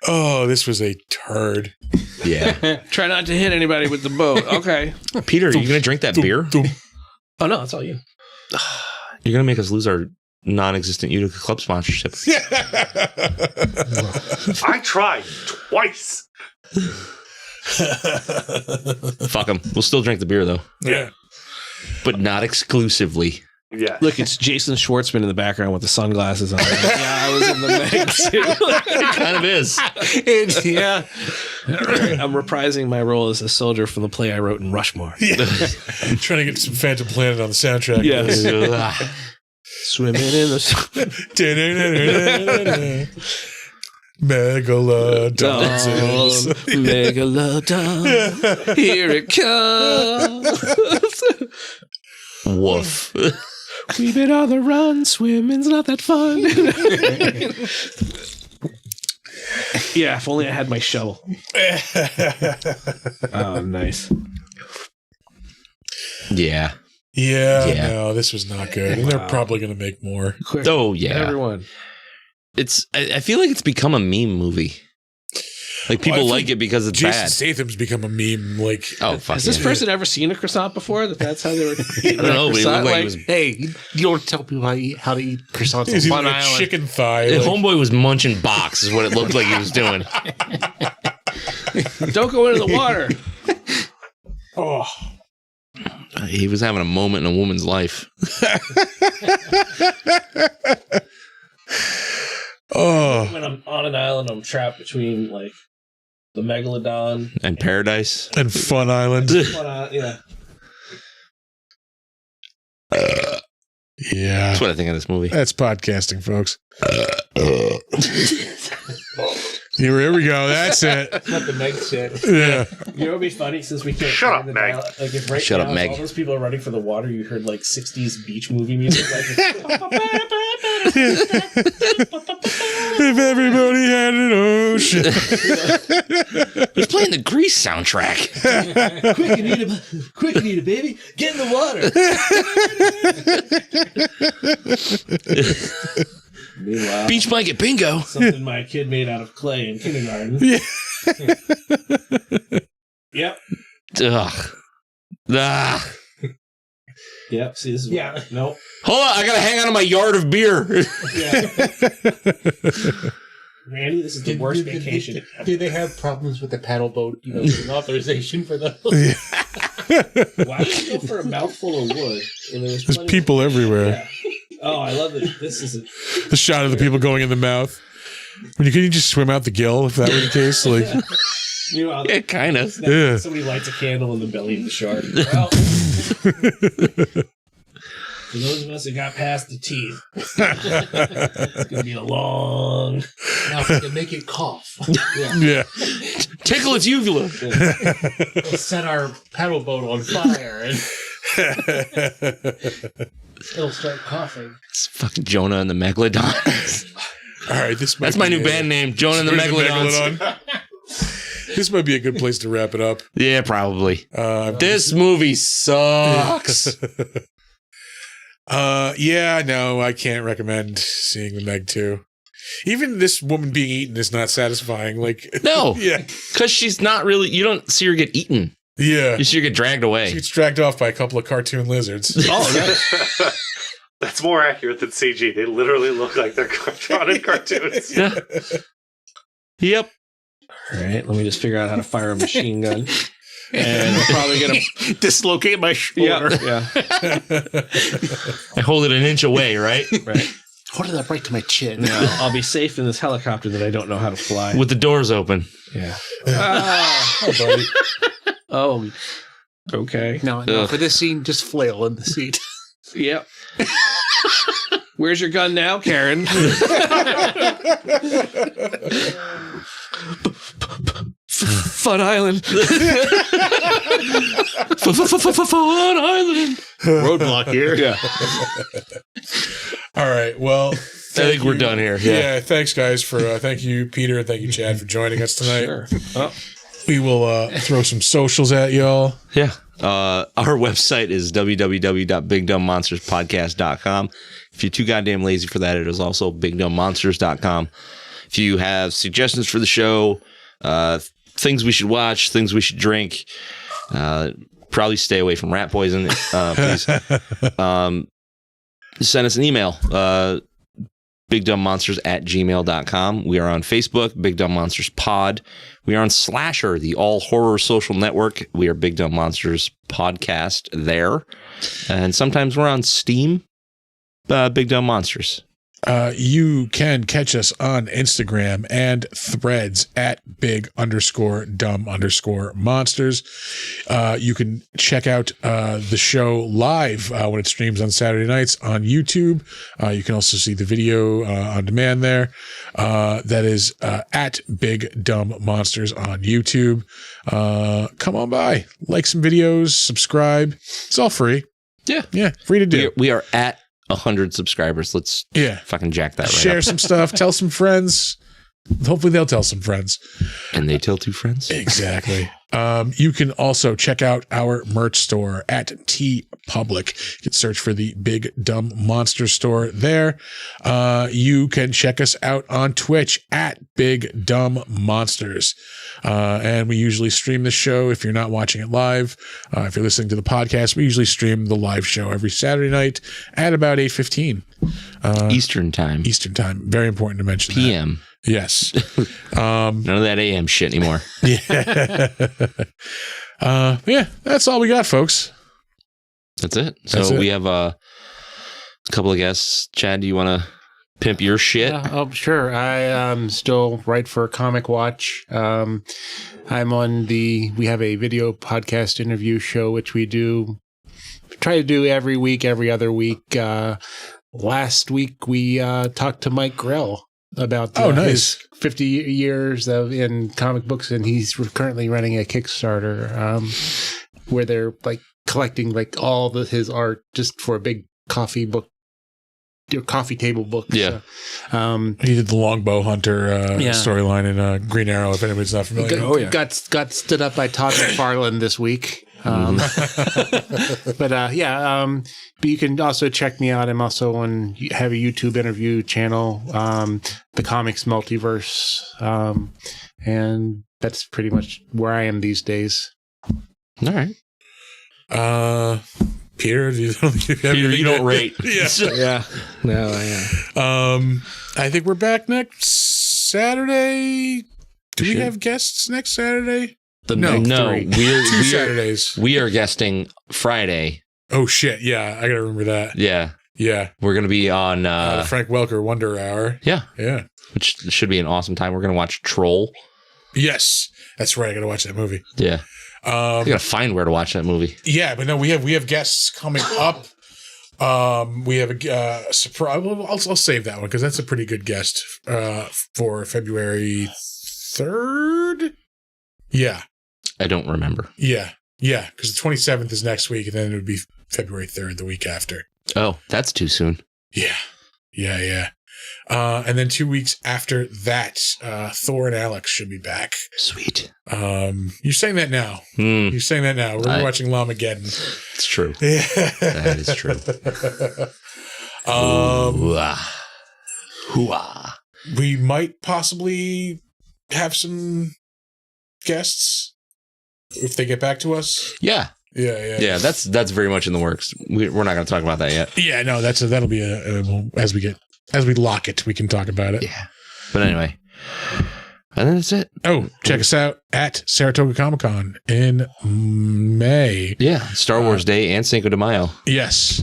Oh, this was a turd. Yeah. Try not to hit anybody with the boat. Okay. Peter, are you gonna drink that beer? Oh no, it's all you. You're gonna make us lose our non-existent Utica Club sponsorship. I tried twice. Fuck them. We'll still drink the beer though, Yeah. but not exclusively. Yeah. Look, it's Jason Schwartzman in the background with the sunglasses on. Yeah, I was in the Meg too. It kind of is. Yeah. I'm reprising my role as a soldier from the play I wrote in Rushmore. Yeah. Trying to get some Phantom Planet on the soundtrack. Yes. Ugh. Swimming in the Megalodon. Megalo-Downer. Here it comes. Woof. We've been on the run. Swimming's not that fun. Yeah, if only I had my shovel. Oh, nice. Yeah. Yeah, no, this was not good. And they're Wow. probably going to make more. Quick, Oh yeah. everyone. I feel like it's become a meme movie. Like people Well, I like think it because it's Jason bad. Statham's become a meme. Like, Oh fuck. Has this yeah. person ever seen a croissant before? That's how they were eating I don't know, but it looked like it was. Hey, you don't tell people how to eat croissants he's on eating Fun a Island. chicken thigh. The like- homeboy was munching box, is what it looked like he was doing. Don't go into the water. oh, He was having a moment in a woman's life. oh, When I'm on an island, I'm trapped between like the Megalodon And Paradise. and Fun Island. yeah. Yeah. That's what I think of this movie. That's podcasting, folks. Here we go. That's it. That's what the Meg said. Yeah. You know what'd be funny since we can't Shut find up, the Meg. dial- like if right Shut now up, Meg. all those people are running for the water, you heard like 60s beach movie music. Like, If everybody had an ocean. He's playing the Grease soundtrack. quick, Anita, baby, get in the water. Meanwhile, Beach blanket bingo. something my kid made out of clay in kindergarten. Yeah. Yep. Ugh. Ah. Yep. See, this is nope. Hold on, I gotta hang on to my yard of beer. Yeah. Randy, this is the worst vacation. Do they have problems with the paddle boat? You know, getting authorization for those? Why would you go for a mouthful of wood? When There's plenty people everywhere. Yeah. Oh, I love it. This is The shot of the people going in the mouth. When you just swim out the gill, if that were the case. Like, meanwhile, Yeah, kind of. Yeah. somebody lights a candle in the belly of the shark. Well, for those of us that got past the teeth, it's gonna be a long. Now we can make it cough. yeah. Tickle its uvula. We'll set our paddle boat on fire and it'll start coughing. It's fucking Jonah and the Megalodon. All right, That's my new band name, Joan and the Megalodons. This might be a good place to wrap it up. Yeah, probably. This movie sucks. Yeah, no, I can't recommend seeing the Meg 2. Even this woman being eaten is not satisfying. Like, No. Yeah. Because she's not really, you don't see her get eaten. Yeah. You see her get dragged away. She gets dragged off by a couple of cartoon lizards. That's more accurate than CG. They literally look like they're drawn in cartoons. Yeah. Yep. All right, let me just figure out how to fire a machine gun. And I'm probably going to Dislocate my shoulder. Yeah. I hold it an inch away, right? Right. Hold it up right to my chin. Now, I'll be safe in this helicopter that I don't know how to fly. With the doors open. Yeah. Oh, buddy. Oh, okay. No, for this scene, just flail in the seat. Yep. Where's your gun now, Karen? Fun Island. Fun Island. Roadblock here. Yeah. All right. Well, I think we're done here. Yeah. Thanks, guys. Thank you, Peter. And thank you, Chad, for joining us tonight. Sure. Oh. We will throw some socials at y'all. Yeah. Our website is www.bigdumbmonsterspodcast.com. If you're too goddamn lazy for that, it is also bigdumbmonsters.com. If you have suggestions for the show, things we should watch, things we should drink, probably stay away from rat poison, please. Send us an email, bigdumbmonsters@gmail.com. We are on Facebook, Big Dumb Monsters Pod. We are on Slasher, the all horror social network. We are Big Dumb Monsters Podcast there. And sometimes we're on Steam, Big Dumb Monsters. You can catch us on Instagram and Threads at big_dumb_monsters. You can check out the show live when it streams on Saturday nights on YouTube. You can also see the video on demand there. That is at Big Dumb Monsters on YouTube. Come on by, like some videos, subscribe. It's all free. Yeah, free to do. We are at 100 subscribers. Let's fucking jack that right Share up. some stuff. Tell some friends. Hopefully they'll tell some friends. And they tell two friends. Exactly. You can also check out our merch store at TeePublic. You can search for the Big Dumb Monster store there. You can check us out on Twitch at Big Dumb Monsters. And we usually stream the show if you're not watching it live. If you're listening to the podcast, we usually stream the live show every Saturday night at about 8:15. Eastern time. Very important to mention PM. that. Yes. None of that AM shit anymore. Yeah. Yeah, that's all we got, folks. That's it. So we have a couple of guests. Chad, do you want to pimp your shit? Sure. I still write for Comic Watch. I'm on we have a video podcast interview show, which we try to do every week, every other week. Last week, we talked to Mike Grell about his 50 years in comic books, and he's currently running a Kickstarter where they're like collecting like all his art just for a big coffee table book. Yeah. So, he did the Longbow Hunter storyline in Green Arrow, if anybody's not familiar. Got stood up by Todd McFarlane this week. But you can also check me out. I'm also have a YouTube interview channel, The Comics Multiverse. And that's pretty much where I am these days. All right. Peter, you don't rate. Yeah. No, I am. I think we're back next Saturday. Do we have guests next Saturday? No. We're Saturdays. We are guesting Friday. Oh shit! Yeah, I gotta remember that. Yeah. Yeah. We're gonna be on the Frank Welker Wonder Hour. Yeah. Yeah. Which should be an awesome time. We're gonna watch Troll. Yes, that's right. I gotta watch that movie. Yeah. I gotta find where to watch that movie. Yeah, but no, we have guests coming up. We have a surprise. I'll save that one because that's a pretty good guest for February 3rd. Yeah. I don't remember. Yeah, because the 27th is next week, and then it would be February 3rd, the week after. Oh, that's too soon. Yeah. And then 2 weeks after that, Thor and Alex should be back. Sweet. You're saying that now. Hmm. You're saying that now. We're watching Lamageddon. It's true. Yeah. That is true. Hoo-ah. Hoo-ah. We might possibly have some guests if they get back to us. Yeah. Yeah. That's very much in the works. We're not going to talk about that yet. Yeah, no, that'll be as we lock it, we can talk about it. Yeah. But anyway, and then that's it. Oh, check us out at Saratoga Comic-Con in May. Yeah. Star Wars Day and Cinco de Mayo. Yes.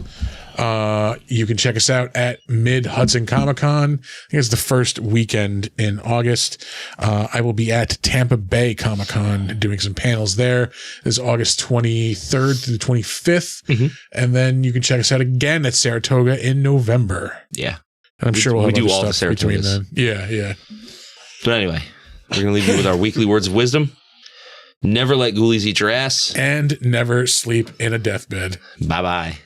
You can check us out at Mid Hudson Comic Con. I think it's the first weekend in August. I will be at Tampa Bay Comic Con doing some panels there. This is August 23rd to the 25th. Mm-hmm. And then you can check us out again at Saratoga in November. Yeah. And I'm sure we'll have do other all the stuff between Saratogas. then. Yeah. But anyway, we're going to leave you with our weekly words of wisdom. Never let ghoulies eat your ass. And never sleep in a deathbed. Bye-bye.